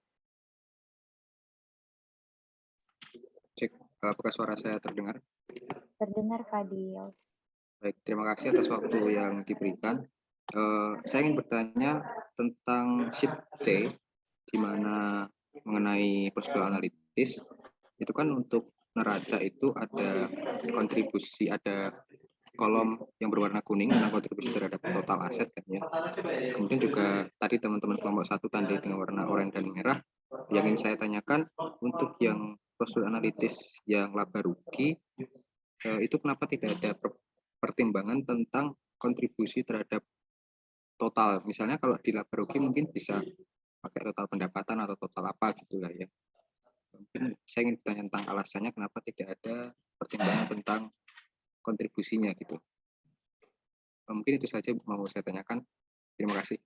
Cek, apakah suara saya terdengar? Terdengar, Fadil. Baik, terima kasih atas waktu yang diberikan. Saya ingin bertanya tentang sheet C, di mana mengenai prosedur analitis, itu kan untuk neraca itu ada kontribusi, ada kolom yang berwarna kuning tentang kontribusi terhadap total aset kan ya. Kemudian juga tadi teman-teman kelompok 1 tandai dengan warna oranye dan merah. Yang ingin saya tanyakan, untuk yang prosedur analitis yang laba rugi, itu kenapa tidak ada pertimbangan tentang kontribusi terhadap total? Misalnya kalau di laba rugi mungkin bisa pakai total pendapatan atau total apa gitulah ya. Mungkin saya ingin bertanya tentang alasannya kenapa tidak ada pertimbangan tentang kontribusinya gitu. Mungkin itu saja mau saya tanyakan. Terima kasih.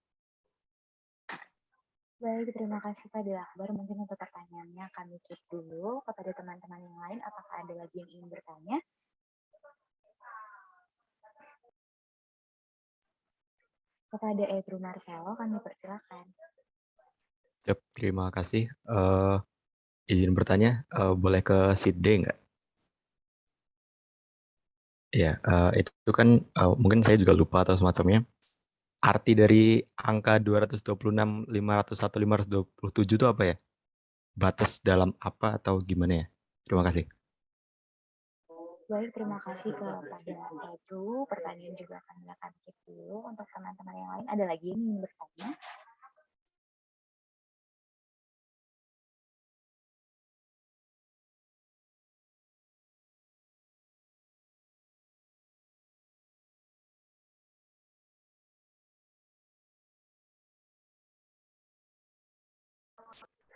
Baik, terima kasih Fadil Akbar. Mungkin untuk pertanyaannya kami keep dulu. Kepada teman-teman yang lain, apakah ada lagi yang ingin bertanya? Kepada Edru Marcelo, kami persilakan. Yep, terima kasih. Izin bertanya, boleh ke sheet D nggak? Ya, itu kan mungkin saya juga lupa atau semacamnya. Arti dari angka 226, 501, 527 itu apa ya? Batas dalam apa atau gimana ya? Terima kasih. Baik, terima kasih kepada Edru. Pertanyaan juga akan keep dulu. Untuk teman-teman yang lain, ada lagi yang ingin bertanya?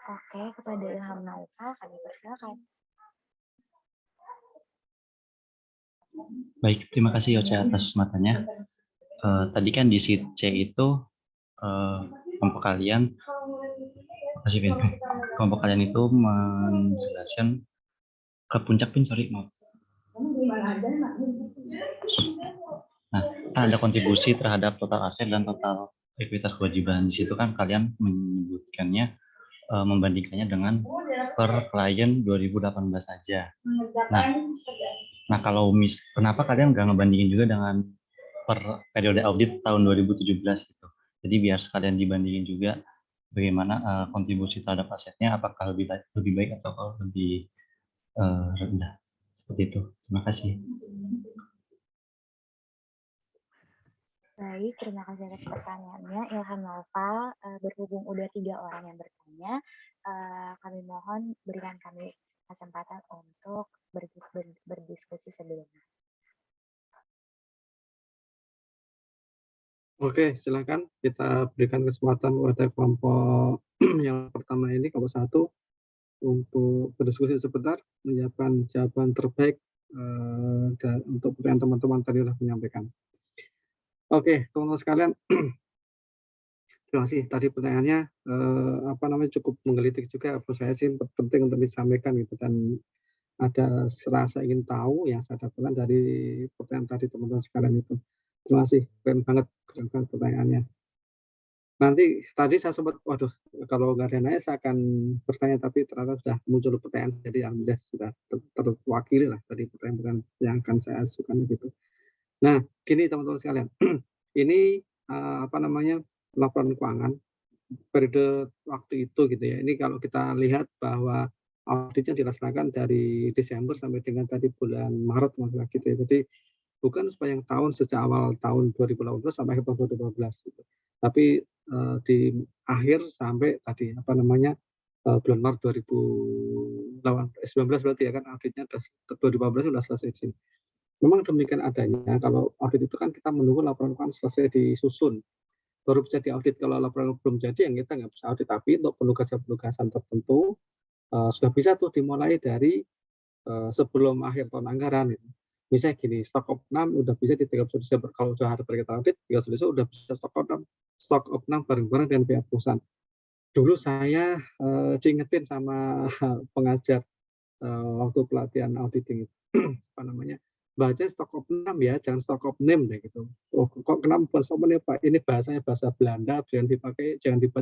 Oke, kepada Ilham Naufal kami persilakan. Baik, terima kasih Ocha atas kesempatannya. Tadi kan di sheet C itu kelompok kalian, makasih Vin. Kelompok kalian itu menjelaskan ke puncak Vin, sorry maaf. Nah, kan ada kontribusi terhadap total aset dan total ekuitas kewajiban. Di situ kan kalian menyebutkannya membandingkannya dengan per klien 2018 saja. Nah kalau kenapa kalian nggak ngebandingin juga dengan per periode audit tahun 2017 gitu. Jadi biar sekalian dibandingin juga bagaimana kontribusi terhadap asetnya, apakah lebih baik atau lebih rendah. Seperti itu. Terima kasih. Baik, terima kasih atas pertanyaannya Ilham Naufal. Berhubung udah 3 orang yang bertanya, kami mohon berikan kami kesempatan untuk berdiskusi sebelumnya. Oke, silakan kita berikan kesempatan kepada kelompok yang pertama ini, kelompok 1, untuk berdiskusi sebentar, menyiapkan jawaban terbaik untuk pertanyaan teman-teman tadi sudah menyampaikan. Oke, teman-teman sekalian, terima kasih. Tadi pertanyaannya cukup menggelitik juga. Menurut saya sih penting untuk disampaikan gitu, dan ada rasa ingin tahu yang saya dapatkan dari pertanyaan tadi teman-teman sekalian itu. Terima kasih, keren banget pertanyaannya. Nanti tadi saya sempat, waduh, kalau nggak ada nanya saya akan bertanya, tapi ternyata sudah muncul pertanyaan, jadi alhamdulillah sudah terwakili lah tadi pertanyaan yang akan saya ajukan gitu. Nah, gini teman-teman sekalian, ini laporan keuangan periode waktu itu gitu ya. Ini kalau kita lihat bahwa auditnya dilaksanakan dari Desember sampai dengan tadi bulan Maret masalah gitu ya. Jadi bukan sepanjang tahun, sejak awal tahun 2018 sampai akhir tahun 2012 gitu. Tapi di akhir sampai tadi bulan Maret 2019 berarti ya kan, auditnya 2015 sudah selesai sih. Memang demikian adanya. Kalau audit itu kan kita menunggu laporan keuangan selesai disusun, baru bisa diaudit. Kalau laporan belum jadi, yang kita nggak bisa audit. Tapi untuk penugasan-penugasan tertentu sudah bisa tuh dimulai dari sebelum akhir tahun anggaran. Misalnya gini, stok opnam udah bisa di 31 Desember. Kalau sudah ada kita audit, 31 Desember udah bisa stok opnam bareng-bareng dengan pihak perusahaan. Dulu saya diingetin sama pengajar waktu pelatihan auditing itu, baca stok opnam ya, jangan stok opname deh gitu. Oh, kok kenapa stok opname Pak? Ini bahasanya bahasa Belanda, jangan dibaca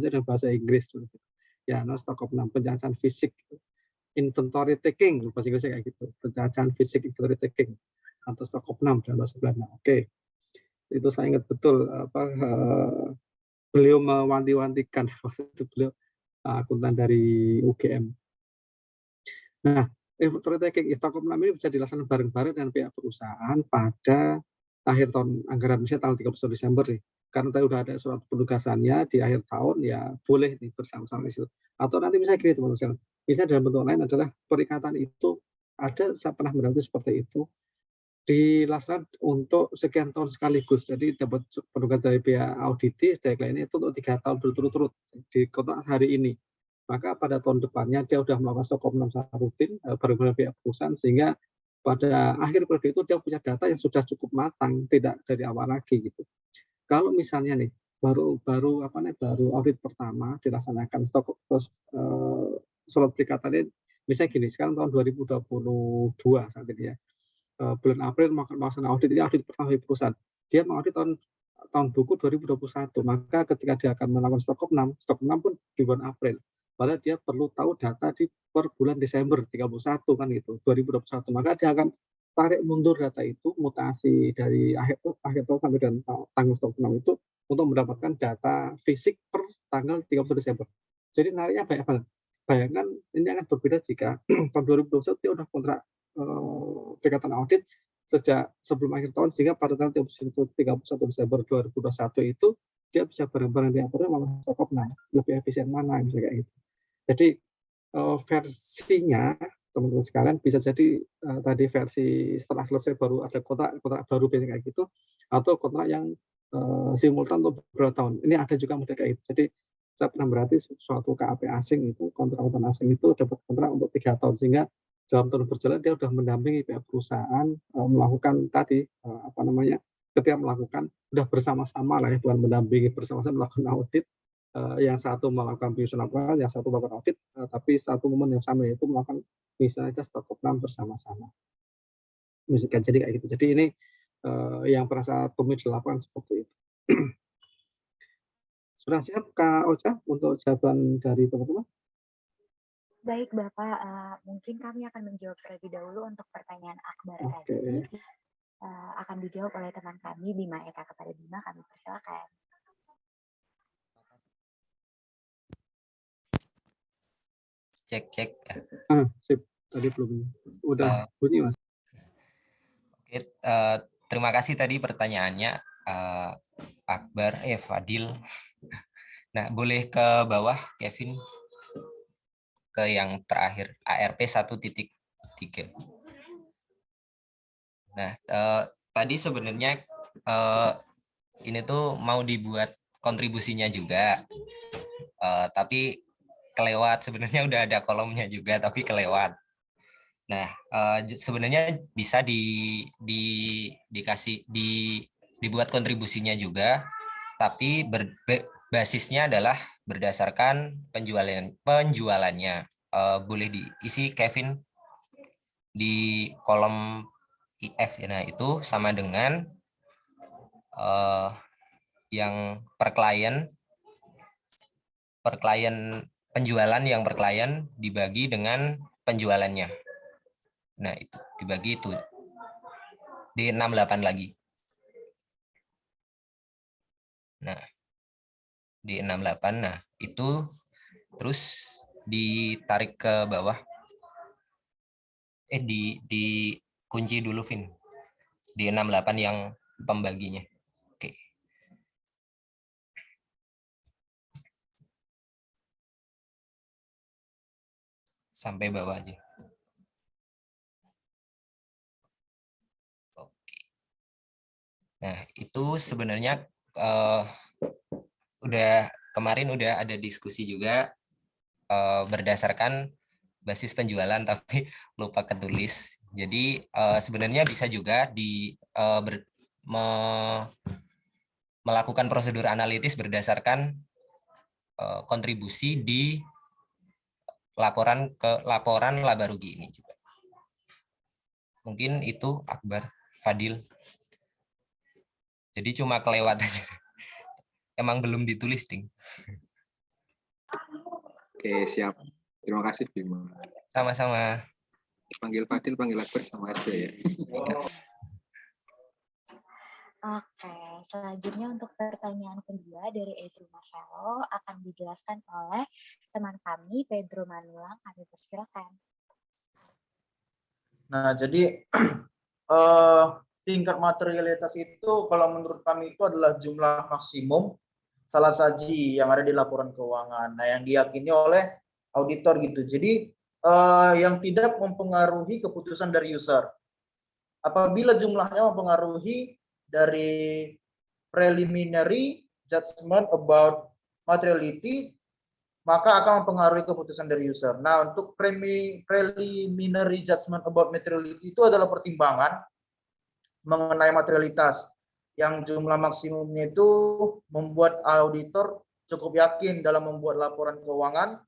dengan bahasa Inggris gitu. Ya, stok opnam, penjajahan fisik gitu. Inventory taking, bahasa Inggrisnya kayak gitu. Penjajahan fisik, inventory taking, atau stok opnam dalam bahasa Belanda. Oke. Itu saya ingat betul beliau mewanti-wantikan waktu itu, beliau akuntan dari UGM. Nah, inventory taking stok opnam ini bisa dilaksanakan bareng-bareng dengan pihak perusahaan pada akhir tahun anggaran, misalnya tanggal 31 Desember nih. Karena tadi udah ada surat penugasannya di akhir tahun, ya boleh nih bersama-sama di situ. Atau nanti misalnya gini teman-teman, misalnya dalam bentuk lain adalah perikatan itu ada, saya pernah mendapat seperti itu, dilaksanakan untuk sekian tahun sekaligus. Jadi dapat penugasan dari pihak auditi, dari kliennya itu untuk 3 tahun berturut-turut di kotak hari ini. Maka pada tahun depannya dia sudah melakukan stok opnam secara rutin bareng-bareng pihak perusahaan, sehingga pada akhir periode itu dia punya data yang sudah cukup matang, tidak dari awal lagi gitu. Kalau misalnya nih baru audit pertama dilaksanakan stok surat perikatannya, misalnya gini, sekarang tahun 2022 saat ini ya, bulan April melaksanakan audit, ini audit pertama di perusahaan. Dia mengaudit tahun buku 2021, maka ketika dia akan melakukan stok opnam pun di bulan April. Padahal dia perlu tahu data di per bulan Desember 31 kan gitu, 2021. Maka dia akan tarik mundur data itu, mutasi dari akhir tahun sampai dengan tanggal stok opnam itu untuk mendapatkan data fisik per tanggal 31 Desember. Jadi nariknya banyak banget. Bayangkan ini akan berbeda jika tahun 2021 dia udah kontrak perikatan audit sejak sebelum akhir tahun, sehingga pada tanggal 31 Desember 2021 itu dia bisa bareng-bareng di akhirnya malah stok opnam. Lebih efisien mana misalnya kayak gitu. Jadi versinya teman-teman sekalian bisa jadi tadi versi setelah selesai baru ada kontrak baru biasanya kayak gitu, atau kontrak yang simultan untuk beberapa tahun. Ini ada juga model kayak gitu. Jadi saya pernah berarti suatu KAP asing itu, kontraktor asing itu dapat kontrak untuk 3 tahun, sehingga dalam tahun berjalan dia sudah mendampingi pihak perusahaan melakukan tadi ketika melakukan sudah bersama-sama lah ya, bukan mendampingi, bersama-sama melakukan audit. Yang satu melakukan penyusunan laporan, yang satu melakukan audit, tapi satu momen yang sama yaitu melakukan misalnya stok opnam bersama-sama. Misalkan jadi kayak gitu. Jadi ini yang pernah saya temui di lapangan seperti itu. Sudah siap Kak Ocha untuk jawaban dari teman-teman? Baik Bapak, mungkin kami akan menjawab terlebih dahulu untuk pertanyaan Akbar Oke. tadi. Akan dijawab oleh teman kami Bima Eka kepada Bima, kami persilakan. Cek. Sip. Tadi belum. Udah bunyi, Mas. Oke, terima kasih tadi pertanyaannya Akbar, Fadil. Nah, boleh ke bawah Kevin, ke yang terakhir ARP 1.3. Nah, tadi sebenarnya ini tuh mau dibuat kontribusinya juga, tapi kelewat. Sebenarnya udah ada kolomnya juga, tapi kelewat. Nah, sebenarnya bisa dibuat kontribusinya juga, tapi basisnya adalah berdasarkan penjualannya. Boleh diisi Kevin di kolom IF. Nah, itu sama dengan yang per klien penjualan yang per klien dibagi dengan penjualannya. Nah, itu dibagi itu di 68 lagi. Nah, di 68. Nah, itu terus ditarik ke bawah. Di kunci dulu, Vin. Di 68 yang pembaginya. Oke. Sampai bawah aja. Oke. Nah, itu sebenarnya kemarin udah ada diskusi juga berdasarkan basis penjualan, tapi lupa ketulis. Jadi sebenarnya bisa juga melakukan prosedur analitis berdasarkan kontribusi di laporan laba rugi ini juga. Mungkin itu Akbar, Fadil. Jadi cuma kelewat aja. Emang belum ditulis, Ting. Oke, siap. Terima kasih, Bima. Sama-sama. Panggil Fadil, panggil Akbar sama aja ya. Oke, selanjutnya untuk pertanyaan kedua dari Edru Marcelo akan dijelaskan oleh teman kami Pedro Manulang. Kami persilakan. Nah, jadi tingkat materialitas itu kalau menurut kami itu adalah jumlah maksimum salah saji yang ada di laporan keuangan. Nah, yang diyakini oleh auditor gitu. Jadi yang tidak mempengaruhi keputusan dari user. Apabila jumlahnya mempengaruhi dari preliminary judgment about materiality, maka akan mempengaruhi keputusan dari user. Nah, untuk preliminary judgment about materiality itu adalah pertimbangan mengenai materialitas yang jumlah maksimumnya itu membuat auditor cukup yakin dalam membuat laporan keuangan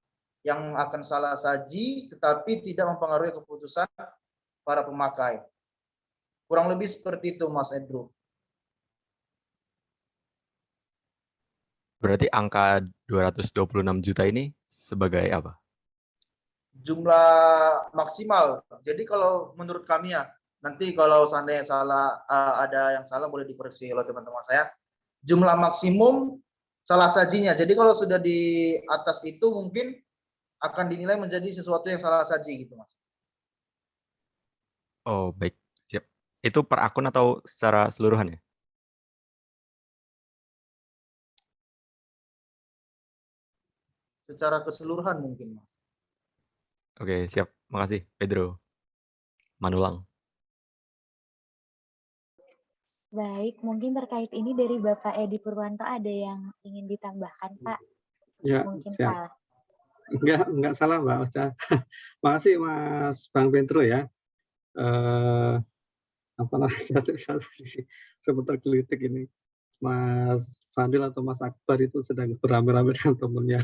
yang akan salah saji tetapi tidak mempengaruhi keputusan para pemakai. Kurang lebih seperti itu, Mas Edru. Berarti angka 226 juta ini sebagai apa? Jumlah maksimal. Jadi kalau menurut kami ya, nanti kalau seandainya salah, ada yang salah boleh dikoreksi oleh teman-teman saya. Jumlah maksimum salah sajinya. Jadi kalau sudah di atas itu mungkin akan dinilai menjadi sesuatu yang salah saji gitu, Mas. Oh, baik. Siap. Itu per akun atau secara seluruhan ya? Secara keseluruhan mungkin, Mas. Oke, siap. Makasih, Pedro Manulang. Baik, mungkin terkait ini dari Bapak Edi Purwanto ada yang ingin ditambahkan, Pak? Ya, Mungkin siap. salah. Enggak salah Mbak Ocha. Makasih Mas Bang Petro ya. Apa namanya sempat tergelitik ini. Mas Fadil atau Mas Akbar itu sedang beramai-ramai dengan temennya.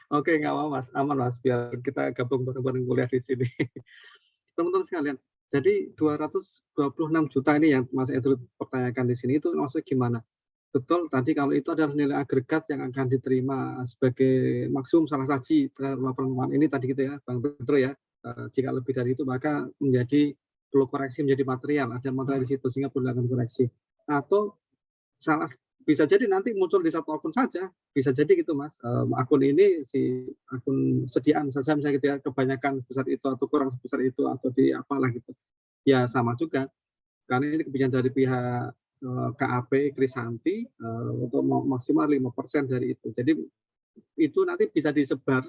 Oke, nggak apa Mas, aman Mas, biar kita gabung bareng-bareng kuliah di sini. Teman-teman sekalian, jadi 226 juta ini yang Mas Edrut pertanyakan di sini itu maksudnya gimana? Betul, tadi kalau itu adalah nilai agregat yang akan diterima sebagai maksimum salah saji terhadap laporan keuangan ini tadi gitu ya, Bang Petro ya. Jika lebih dari itu maka menjadi perlu koreksi menjadi material, ada material di situ sehingga perlu dilakukan koreksi. Atau salah bisa jadi nanti muncul di satu akun saja, bisa jadi gitu Mas. Akun ini si akun sediaan saja misalnya gitu ya, kebanyakan sebesar itu atau kurang sebesar itu atau di apalah gitu. Ya sama juga. Karena ini kebijakan dari pihak KAP Krisanti untuk maksimal 5% dari itu. Jadi itu nanti bisa disebar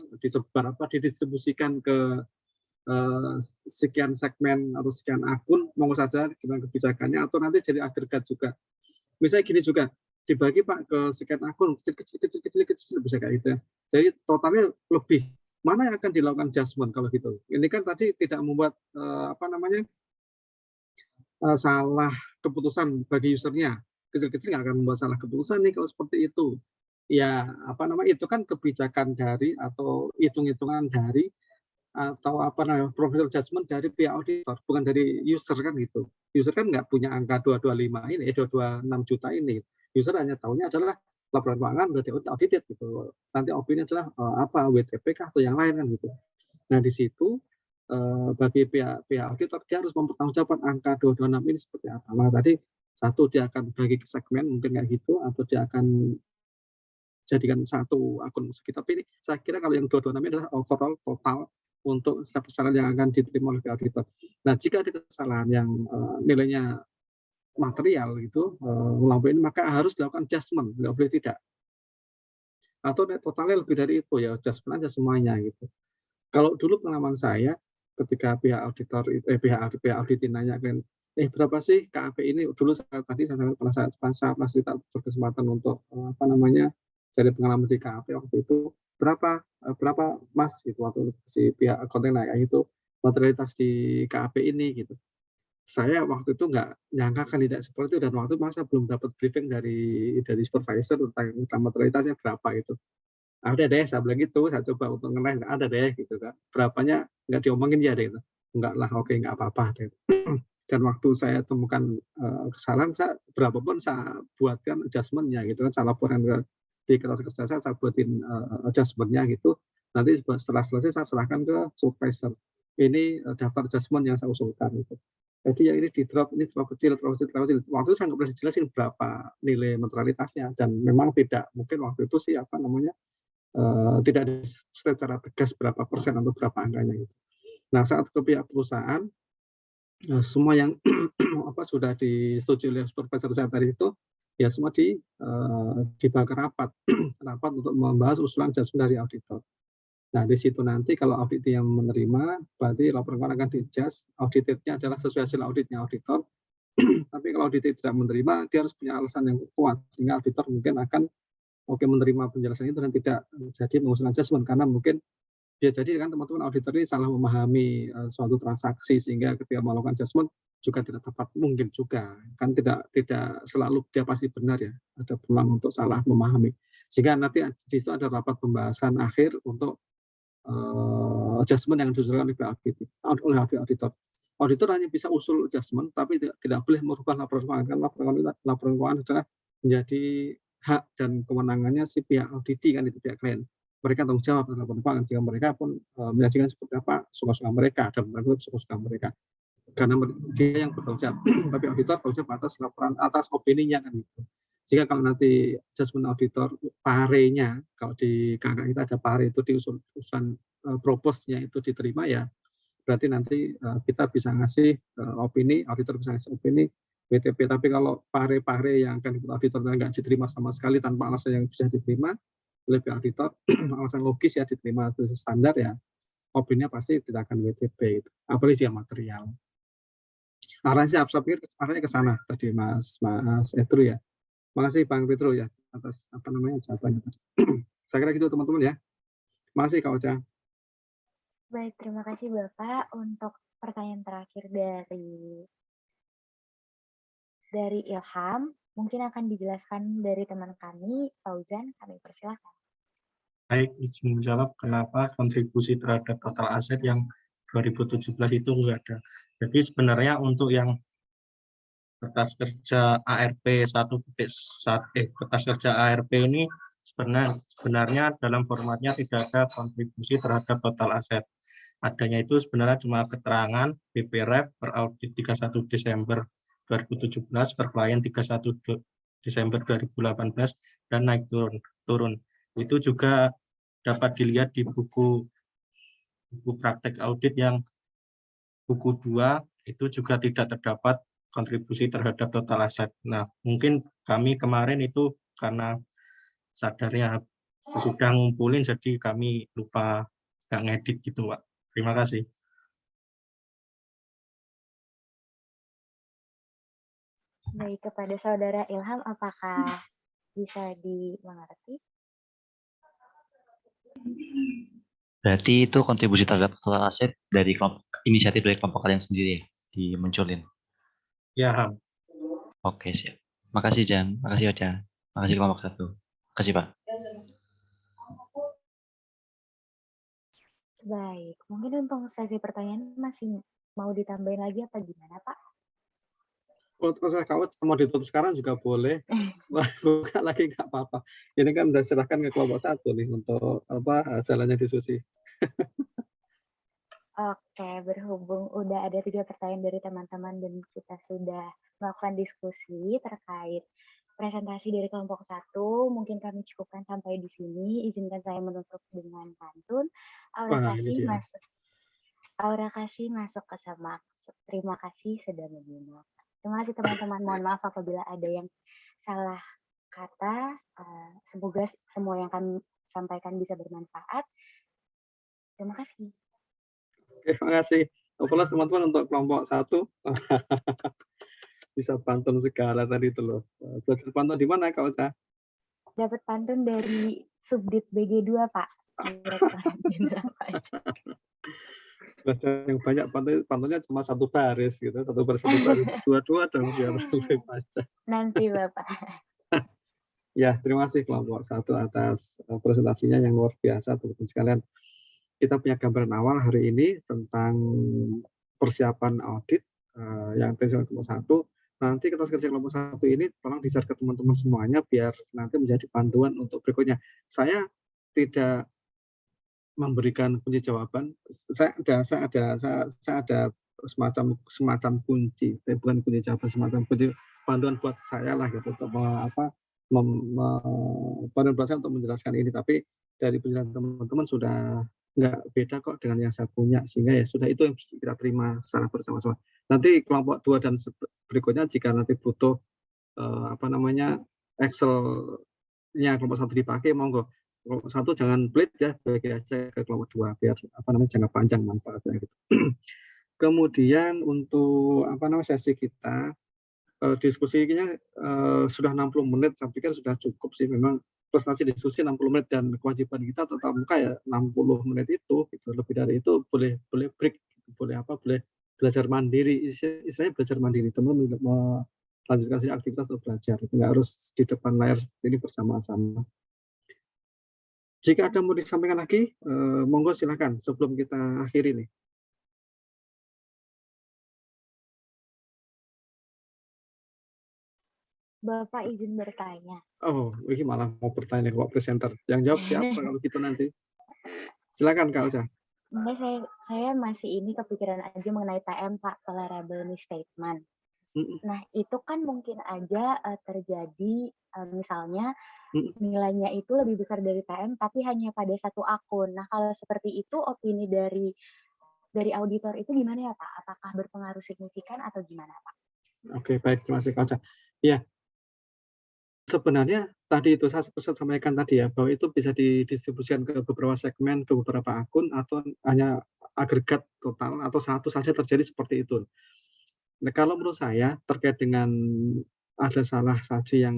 apa didistribusikan ke sekian segmen atau sekian akun, monggo saja dengan kebijakannya atau nanti jadi agregat juga. Misalnya gini juga, dibagi Pak ke sekian akun kecil bisa kayak gitu ya. Jadi totalnya lebih. Mana yang akan dilakukan adjustment kalau gitu? Ini kan tadi tidak membuat salah keputusan bagi usernya. Kecil-kecil nggak akan membuat salah keputusan nih kalau seperti itu. Ya itu kan kebijakan dari atau hitung-hitungan dari atau professional judgment dari pihak auditor, bukan dari user kan gitu. User kan nggak punya angka 225 ini, 226 juta ini. User hanya tahunya adalah laporan keuangan udah audited gitu. Nanti opini adalah WTP kah atau yang lain kan gitu. Nah di situ bagi pihak auditor dia harus mempertanggungjawabkan angka 226 ini seperti apa. Maka tadi satu dia akan bagi ke segmen mungkin kayak gitu atau dia akan jadikan satu akun sekitar. Tapi ini saya kira kalau yang 226 ini adalah overall total untuk setiap kesalahan yang akan diterima oleh pihak auditor. Nah, jika ada kesalahan yang nilainya material gitu melampaui ini, maka harus dilakukan adjustment, nggak boleh tidak. Atau totalnya lebih dari itu ya adjustment aja semuanya gitu. Kalau dulu pengalaman saya ketika pihak auditor pihak audit nanyakan berapa sih KAP ini dulu saya berkesempatan untuk jadi pengalaman di KAP waktu itu berapa Mas gitu waktu si pihak konten naik itu materialitas di KAP ini gitu. Saya waktu itu nggak nyangka kandidat seperti itu dan waktu itu masa belum dapat briefing dari supervisor tentang materialitasnya berapa itu. Ada deh, saya bilang gitu, saya coba untuk ngeles, ada deh gitu kan. Berapanya nggak diomongin ya deh, enggak lah, oke nggak apa-apa deh. Dan waktu saya temukan kesalahan, saya berapapun saya buatkan adjustment-nya gitu kan, saya laporan di kertas kerja saya buatin adjustment-nya gitu. Nanti setelah selesai saya serahkan ke supervisor. Ini daftar adjustment yang saya usulkan gitu. Jadi yang ini di drop, ini terlalu kecil. Waktu itu saya nggak pernah dijelasin berapa nilai materialitasnya dan memang tidak mungkin waktu itu sih tidak secara tegas berapa persen atau berapa angkanya gitu. Nah saat ke pihak perusahaan semua yang sudah disetujui oleh supervisor saya tadi itu ya semua dibakar rapat untuk membahas usulan adjustment dari auditor. Nah di situ nanti kalau audit yang menerima berarti laporan keuangan akan di-adjust, auditednya adalah sesuai hasil auditnya auditor. Tapi kalau auditor tidak menerima dia harus punya alasan yang kuat sehingga auditor mungkin akan menerima penjelasan itu dan tidak jadi mengusulkan adjustment karena mungkin bisa jadi kan teman-teman auditor ini salah memahami suatu transaksi sehingga ketika melakukan adjustment juga tidak tepat, mungkin juga kan tidak selalu dia pasti benar ya, ada peluang untuk salah memahami sehingga nanti di situ ada rapat pembahasan akhir untuk adjustment yang diusulkan oleh auditor. Auditor hanya bisa usul adjustment tapi tidak boleh merubah laporan keuangan karena laporan keuangan adalah menjadi hak dan kewenangannya si pihak auditi kan itu pihak klien. Mereka tanggung jawab terhadap laporan keuangan sehingga mereka pun menyajikan seperti apa suka-suka mereka dan suka-suka mereka. Karena dia yang bertanggung jawab, tapi auditor tanggung jawab atas opininya kan gitu. Jika kalau nanti adjustment auditor parenya, kalau di kakak kita ada pare itu diusulan propose-nya itu diterima ya, berarti nanti kita bisa ngasih opini, auditor bisa ngasih opini WTP. Tapi kalau pare-pare yang akan ikut auditor nggak diterima sama sekali tanpa alasan yang bisa diterima oleh auditor, alasan logis ya diterima itu standar ya, opininya pasti tidak akan WTP. Apalagi yang material. Arahnya arahnya ke sana tadi Mas Edru ya. Makasih Bang Petro ya atas jawabannya tadi. Saya kira gitu teman-teman ya. Masih Kak Ocha. Baik, terima kasih Bapak. Untuk pertanyaan terakhir dari Ilham, mungkin akan dijelaskan dari teman kami, Fauzan, kami persilahkan. Baik, izin menjawab kenapa kontribusi terhadap total aset yang 2017 itu enggak ada. Jadi sebenarnya untuk yang kertas kerja ARP 1.1 kertas kerja ARP ini sebenarnya dalam formatnya tidak ada kontribusi terhadap total aset. Adanya itu sebenarnya cuma keterangan BPREF per audit 31 Desember 2017 per klien 31 Desember 2018 dan naik turun. Itu juga dapat dilihat di buku praktek audit yang buku 2 itu juga tidak terdapat kontribusi terhadap total aset. Nah, mungkin kami kemarin itu karena sadarnya sesudah ngumpulin jadi kami lupa nggak ngedit gitu, Pak. Terima kasih. Baik, kepada Saudara Ilham, apakah bisa dimengerti? Berarti itu kontribusi terhadap total aset dari inisiatif dari kelompok kalian sendiri ya, dimunculin. Ya, Ham. Oke, siap. Makasih Jan, makasih Ocha, makasih kelompok 1. Makasih Pak. Baik, mungkin untuk sesi pertanyaan masih mau ditambahin lagi apa gimana Pak? Terus kalau mau ditutup sekarang juga boleh. Buka lagi nggak apa-apa. Ini kan udah serahkan ke kelompok 1 nih untuk jalannya diskusi. Oke, berhubung udah ada 3 pertanyaan dari teman-teman dan kita sudah melakukan diskusi terkait presentasi dari kelompok 1, mungkin kami cukupkan sampai di sini. Izinkan saya menutup dengan pantun. Aura kasih masuk ke semak. Terima kasih sudah menyimak. Terima kasih teman-teman. Mohon maaf apabila ada yang salah kata. Semoga semua yang kami sampaikan bisa bermanfaat. Terima kasih. Oke, terima kasih. Plus teman-teman untuk kelompok 1 bisa pantun segala tadi itu loh. Belajar pantun di mana Kak Ocha? Dapat pantun dari Subdit BG2 Pak. Direktorat Jenderal Pajak. Belajar yang banyak pantunnya cuma 1 baris gitu, 1 baris 2 dong biar lebih pajak. Nanti Bapak. Ya, terima kasih kelompok 1 atas presentasinya yang luar biasa teman-teman sekalian. Kita punya gambaran awal hari ini tentang persiapan audit yang prinsip kelompok 1. Nanti kertas kerja kelompok 1 ini tolong di-share ke teman-teman semuanya biar nanti menjadi panduan untuk berikutnya. Saya tidak memberikan kunci jawaban. Saya ada semacam kunci, tapi bukan kunci jawaban, semacam kunci panduan buat saya lah gitu untuk panduan buat saya untuk menjelaskan ini. Tapi dari penjelasan teman-teman sudah nggak beda kok dengan yang saya punya, sehingga ya sudah itu yang kita terima secara bersama-sama. Nanti kelompok 2 dan berikutnya jika nanti butuh Excel-nya kelompok 1 dipakai, monggo. Kelompok 1 jangan pelit ya, bagi aja ke kelompok 2 biar jangka panjang manfaatnya gitu. Kemudian untuk sesi kita diskusinya sudah 60 menit, saya pikir sudah cukup sih. Memang prestasi diskusi 60 menit dan kewajiban kita tetap muka ya 60 menit itu gitu. Lebih dari itu boleh break, boleh belajar mandiri, istilahnya belajar mandiri. Teman-teman melanjutkan aktivitas untuk belajar, nggak harus di depan layar seperti ini bersama-sama. Jika ada mau disampaikan lagi, monggo silakan sebelum kita akhiri nih. Bapak izin bertanya. Oh, ini malah mau bertanya ke Pak Presenter. Yang jawab siapa kalau gitu nanti? Silakan Kak Ocha. Enggak, saya masih ini kepikiran aja mengenai TM Pak, tolerable misstatement. Nah, itu kan mungkin aja terjadi misalnya nilainya itu lebih besar dari TM tapi hanya pada satu akun. Nah, kalau seperti itu opini dari auditor itu gimana ya Pak? Apakah berpengaruh signifikan atau gimana Pak? Oke, baik, terima kasih Kak Ocha. Ya, sebenarnya tadi itu saya sampaikan tadi ya, bahwa itu bisa didistribusikan ke beberapa segmen, ke beberapa akun, atau hanya agregat total, atau satu saja terjadi seperti itu. Nah, kalau menurut saya terkait dengan ada salah saji yang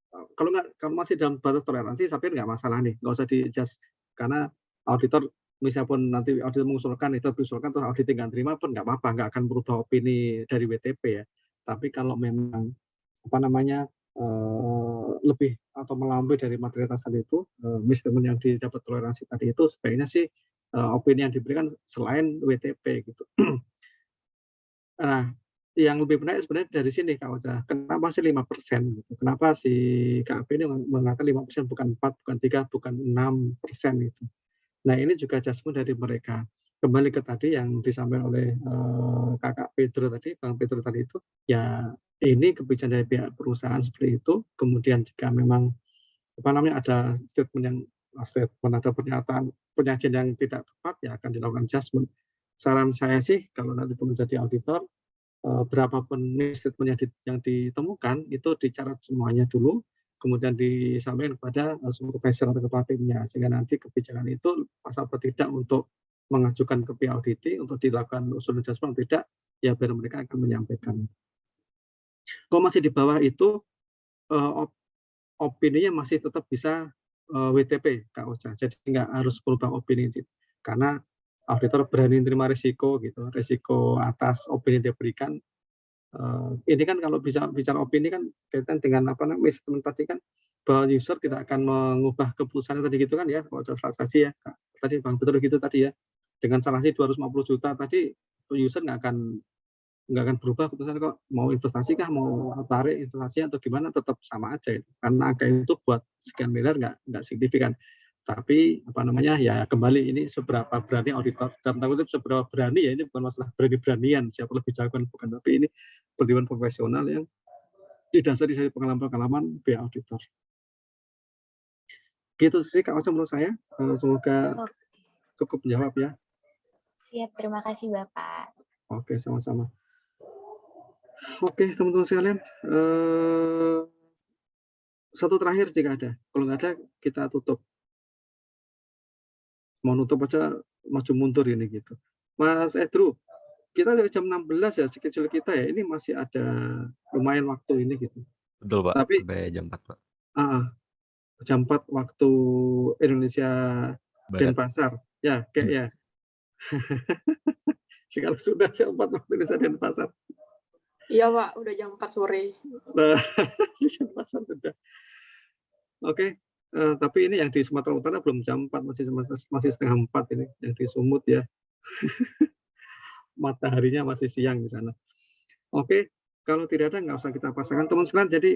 kalau masih dalam batas toleransi, saya pikir nggak masalah nih, nggak usah di-adjust karena auditor misalnya nanti auditor mengusulkan itu diusulkan terus auditing nggak terima pun nggak apa-apa, nggak akan berubah opini dari WTP ya. Tapi kalau memang apa namanya lebih atau melampaui dari materialitas tadi itu, misstatement yang didapat toleransi tadi itu sebaiknya sih opini yang diberikan selain WTP gitu. Nah, yang lebih menarik sebenarnya dari sini Kak Ocha, kenapa sih 5% gitu? Kenapa si KAP ini mengatakan 5% bukan 4, bukan 3, bukan 6% gitu. Nah, ini juga adjustment dari mereka. Kembali ke tadi yang disampaikan oleh Kakak Pedro tadi, Bang Pedro tadi itu, ya ini kebijakan dari pihak perusahaan seperti itu. Kemudian jika memang apa namanya ada statement, ada pernyataan penyajian yang tidak tepat, ya akan dilakukan adjustment. Saran saya sih kalau nanti menjadi auditor, berapapun statement yang ditemukan itu dicatat semuanya dulu, kemudian disampaikan kepada supervisor atau kepala timnya, sehingga nanti kebijakan itu pas apa tidak untuk mengajukan ke pihak auditi untuk dilakukan usul adjustment atau tidak, ya biar mereka akan menyampaikan. Kalau masih di bawah itu opininya masih tetap bisa WTP Kak Ocha, jadi nggak harus berubah opini karena auditor berani menerima risiko gitu, risiko atas opini yang dia berikan. Ini kan kalau bisa bicara opini kan kaitan dengan apa namanya statement tadi kan bahwa user tidak akan mengubah keputusannya tadi gitu kan ya, kalau ada transaksi ya Kak. Tadi Bang betul gitu tadi ya. Dengan sanksi 250 juta tadi user nggak akan berubah keputusan kok mau investasi kah, mau tarik investasinya atau gimana tetap sama aja itu. Karena angka itu buat sekian miliar nggak signifikan. Tapi apa namanya ya kembali ini seberapa berani auditor dalam tanda kutip seberapa berani ya, ini bukan masalah berani-beranian siapa lebih jago kan bukan, tapi ini pertimbangan profesional yang didasari dari pengalaman-pengalaman pihak auditor. Gitu sih Kak Ocha menurut saya. Semoga cukup menjawab ya. Siap, terima kasih Bapak. Oke, sama-sama. Oke, teman-teman sekalian. Satu terakhir jika ada. Kalau nggak ada, kita tutup. Mau nutup aja maju mundur ini gitu. Mas Edru, kita dari jam 16 ya, schedule kita ya, ini masih ada lumayan waktu ini gitu. Betul Pak, Tapi sampai jam 4 Pak. Jam 4 waktu Indonesia Denpasar. Ya, kayak ya. Sekarang sudah jam 4 waktu Indonesia Denpasar. Iya Pak, udah jam 4 sore. Nah, di Denpasar sudah. Oke, tapi ini yang di Sumatera Utara belum jam 4, masih setengah 4 ini, yang di Sumut ya. Mataharinya masih siang di sana. Oke, kalau tidak ada nggak usah kita pasangkan teman sekalian. Jadi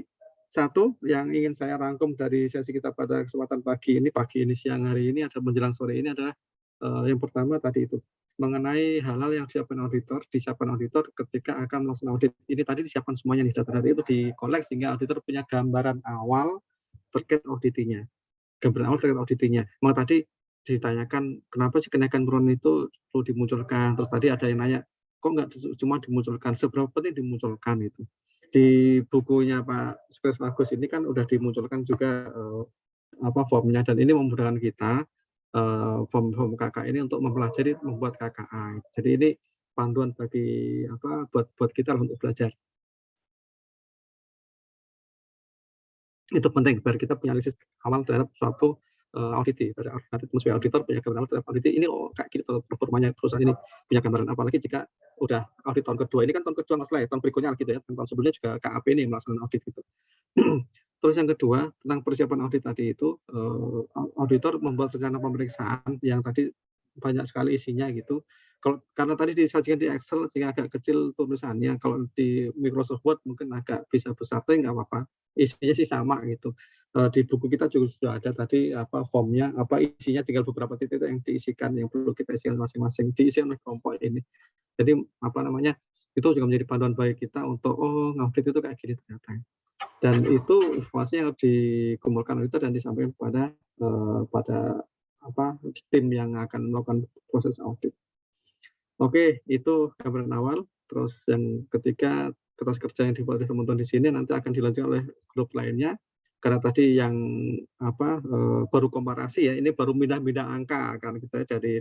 satu yang ingin saya rangkum dari sesi kita pada kesempatan pagi ini siang hari ini ada menjelang sore ini adalah yang pertama tadi itu mengenai hal-hal yang disiapkan auditor ketika akan melaksanakan audit. Ini tadi disiapkan semuanya nih, data-data itu dikolek sehingga auditor punya gambaran awal terkait auditinya. Maka tadi ditanyakan kenapa sih kenaikan penurunan itu perlu dimunculkan. Terus tadi ada yang nanya kok nggak cuma dimunculkan, seberapa penting dimunculkan itu. Di bukunya Pak Spes Agus ini kan udah dimunculkan juga formnya, dan ini memudahkan kita form KKA ini untuk mempelajari membuat KKA. Jadi ini panduan bagi buat kita untuk belajar. Itu penting biar kita punya analisis awal terhadap suatu audit. Dari auditor punya gambaran terhadap audit ini kayak gitu performanya perusahaan ini, punya gambaran. Apalagi jika udah audit tahun kedua, ini kan tahun kedua masalah ya, tahun berikutnya gitu ya, tahun sebelumnya juga KAP ini melaksanakan audit gitu. Terus yang kedua tentang persiapan audit tadi itu, auditor membuat rencana pemeriksaan yang tadi banyak sekali isinya gitu. Karena tadi disajikan di Excel sehingga agak kecil tulisannya, kalau di Microsoft Word mungkin agak bisa besar, tapi nggak apa-apa, isinya sih sama gitu. Di buku kita juga sudah ada tadi formnya, isinya, tinggal beberapa titik yang diisikan, yang perlu kita isikan masing-masing, diisi oleh kelompok ini. Jadi itu juga menjadi panduan baik kita untuk ngaudit itu kayak gini ternyata. Dan itu informasinya harus dikumpulkan auditor dan disampaikan pada tim yang akan melakukan proses audit. Oke, itu gambaran awal. Terus yang ketiga, kertas kerja yang dibuat oleh teman-teman di sini nanti akan dilanjutkan oleh grup lainnya. Karena tadi yang baru komparasi ya, ini baru pindah-pindah angka karena kita dari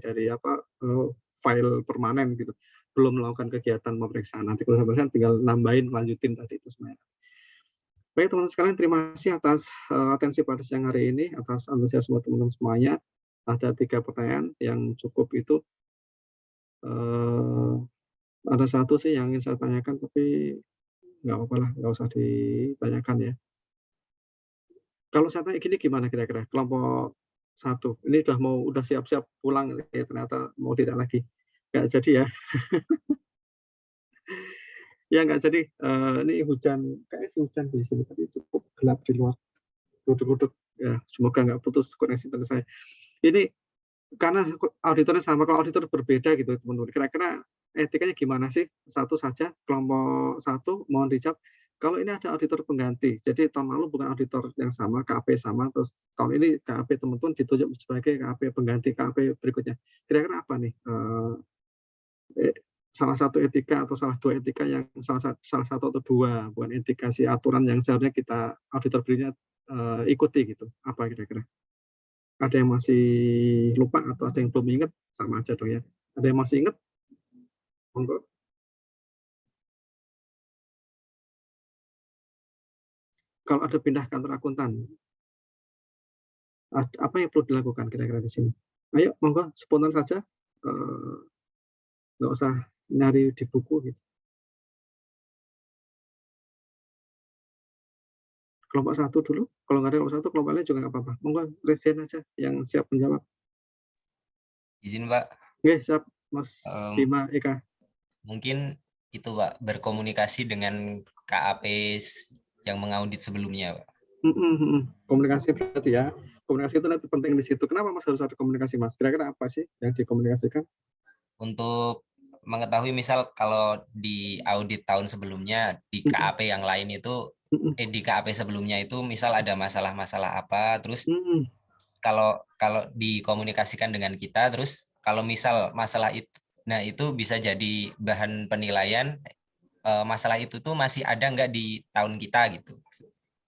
file permanen gitu, belum melakukan kegiatan pemeriksaan. Nanti kalau pemeriksaan tinggal nambahin, lanjutin tadi itu semuanya. Baik teman-teman sekalian, terima kasih atas atensi pada siang hari ini, atas antusiasme teman-teman semuanya. Ada 3 pertanyaan yang cukup itu. Ada satu sih yang ingin saya tanyakan, tapi nggak apa-apa lah, nggak usah ditanyakan ya. Kalau saya tanya gini gimana kira-kira kelompok 1, ini udah siap-siap pulang, ternyata mau tidak lagi. Nggak jadi ya. Ya nggak jadi, ini kayaknya sih hujan di sini, tapi cukup gelap di luar. Duduk-duduk, ya semoga nggak putus koneksi internet saya. Ini karena auditornya sama, kalau auditor berbeda gitu teman-teman, kira-kira etikanya gimana sih? Satu saja, kelompok 1 mohon dijawab. Kalau ini ada auditor pengganti, jadi tahun lalu bukan auditor yang sama, KAP sama, terus tahun ini KAP teman-teman ditunjuk sebagai KAP pengganti KAP berikutnya. Kira-kira apa nih? Salah satu etika atau salah 2 etika yang salah satu atau 2, bukan etika sih, aturan yang seharusnya kita auditor berikutnya ikuti gitu. Apa kira-kira? Ada yang masih lupa atau ada yang belum ingat, sama aja dong ya. Ada yang masih ingat? Monggo. Kalau ada pindah kantor akuntan, apa yang perlu dilakukan kira-kira di sini? Ayo, monggo spontan saja, nggak usah nyari di buku gitu. Kelompok 1 dulu, kalau nggak ada kelompok 1, kelompok lain juga nggak apa-apa. Monggo resen aja yang siap menjawab. Izin Pak. Oke, siap Mas Bima Eka. Mungkin itu Pak, berkomunikasi dengan KAP yang mengaudit sebelumnya Pak. Komunikasi berarti ya. Komunikasi itu nanti penting di situ. Kenapa Mas harus ada komunikasi Mas? Kira-kira apa sih yang dikomunikasikan? Untuk mengetahui misal kalau di audit tahun sebelumnya di KAP yang lain itu di KAP sebelumnya itu misal ada masalah-masalah apa, terus kalau dikomunikasikan dengan kita, terus kalau misal masalah itu, nah itu bisa jadi bahan penilaian masalah itu tuh masih ada nggak di tahun kita gitu.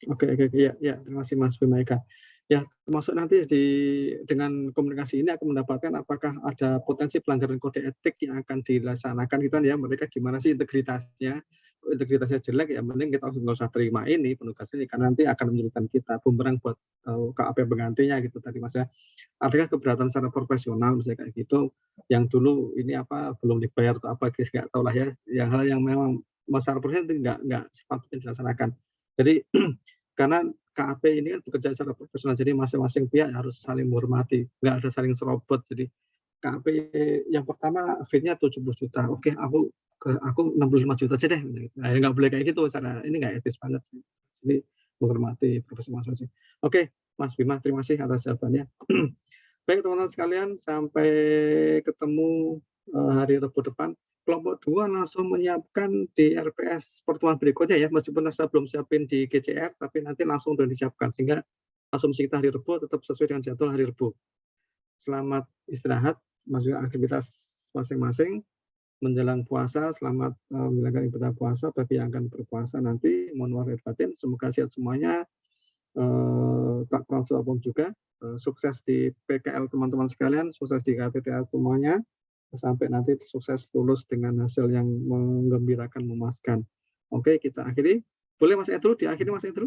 Oke, ya, terima kasih Mas Bima Eka. Ya, termasuk nanti dengan komunikasi ini akan mendapatkan apakah ada potensi pelanggaran kode etik yang akan dilaksanakan gitu ya, mereka gimana sih integritasnya jelek ya, mending kita nggak usah terima ini penugasan ini, karena nanti akan menyulitkan kita, bumerang buat KAP penggantinya gitu tadi Mas ya. Adakah keberatan secara profesional misalnya kayak gitu, yang dulu ini belum dibayar atau apa, guys nggak tahu lah ya, yang hal yang memang secara profesional itu nggak sepatutnya dilaksanakan. Jadi karena KAP ini kan bekerja secara profesional, jadi masing-masing pihak harus saling menghormati, nggak ada saling serobot. Jadi KAP yang pertama fee-nya 70 juta, oke aku 65 juta aja deh. Nah, nggak boleh kayak gitu, ini nggak etis banget sih. Jadi menghormati profesional masing-masing. Oke, Mas Bima, terima kasih atas jawabannya. Baik teman-teman sekalian, sampai ketemu hari Rabu depan. Kelompok 2 langsung menyiapkan di RPS pertemuan berikutnya ya, meskipun saya belum siapin di GCR, tapi nanti langsung sudah disiapkan, sehingga asumsi kita hari Rabu tetap sesuai dengan jadwal hari Rabu. Selamat istirahat, masuk aktivitas masing-masing, menjelang puasa, selamat menjalankan ibadah puasa bagi yang akan berpuasa nanti, mohon maaf lahir batin, semoga sehat semuanya, tak kurang apapun juga, sukses di PKL teman-teman sekalian, sukses di KTTA semuanya, sampai nanti sukses lulus dengan hasil yang menggembirakan, memuaskan. Oke, kita akhiri. Boleh Mas Edru, diakhiri Mas Edru?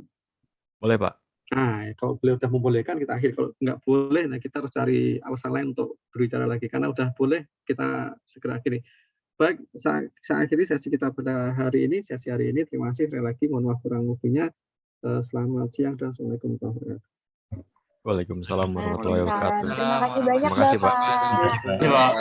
Boleh Pak. Nah, kalau beliau sudah membolehkan, kita akhiri. Kalau nggak boleh, nah kita harus cari alasan lain untuk berbicara lagi. Karena udah boleh, kita segera akhiri. Baik, saya akhiri sesi kita pada hari ini, Terima kasih sekali lagi, mohon maaf kurang lebihnya. Selamat siang dan Assalamualaikum warahmatullahi wabarakatuh. Waalaikumsalam warahmatullahi wabarakatuh. Terima kasih banyak Terima kasih, Pak. Bapak. Terima kasih, Pak.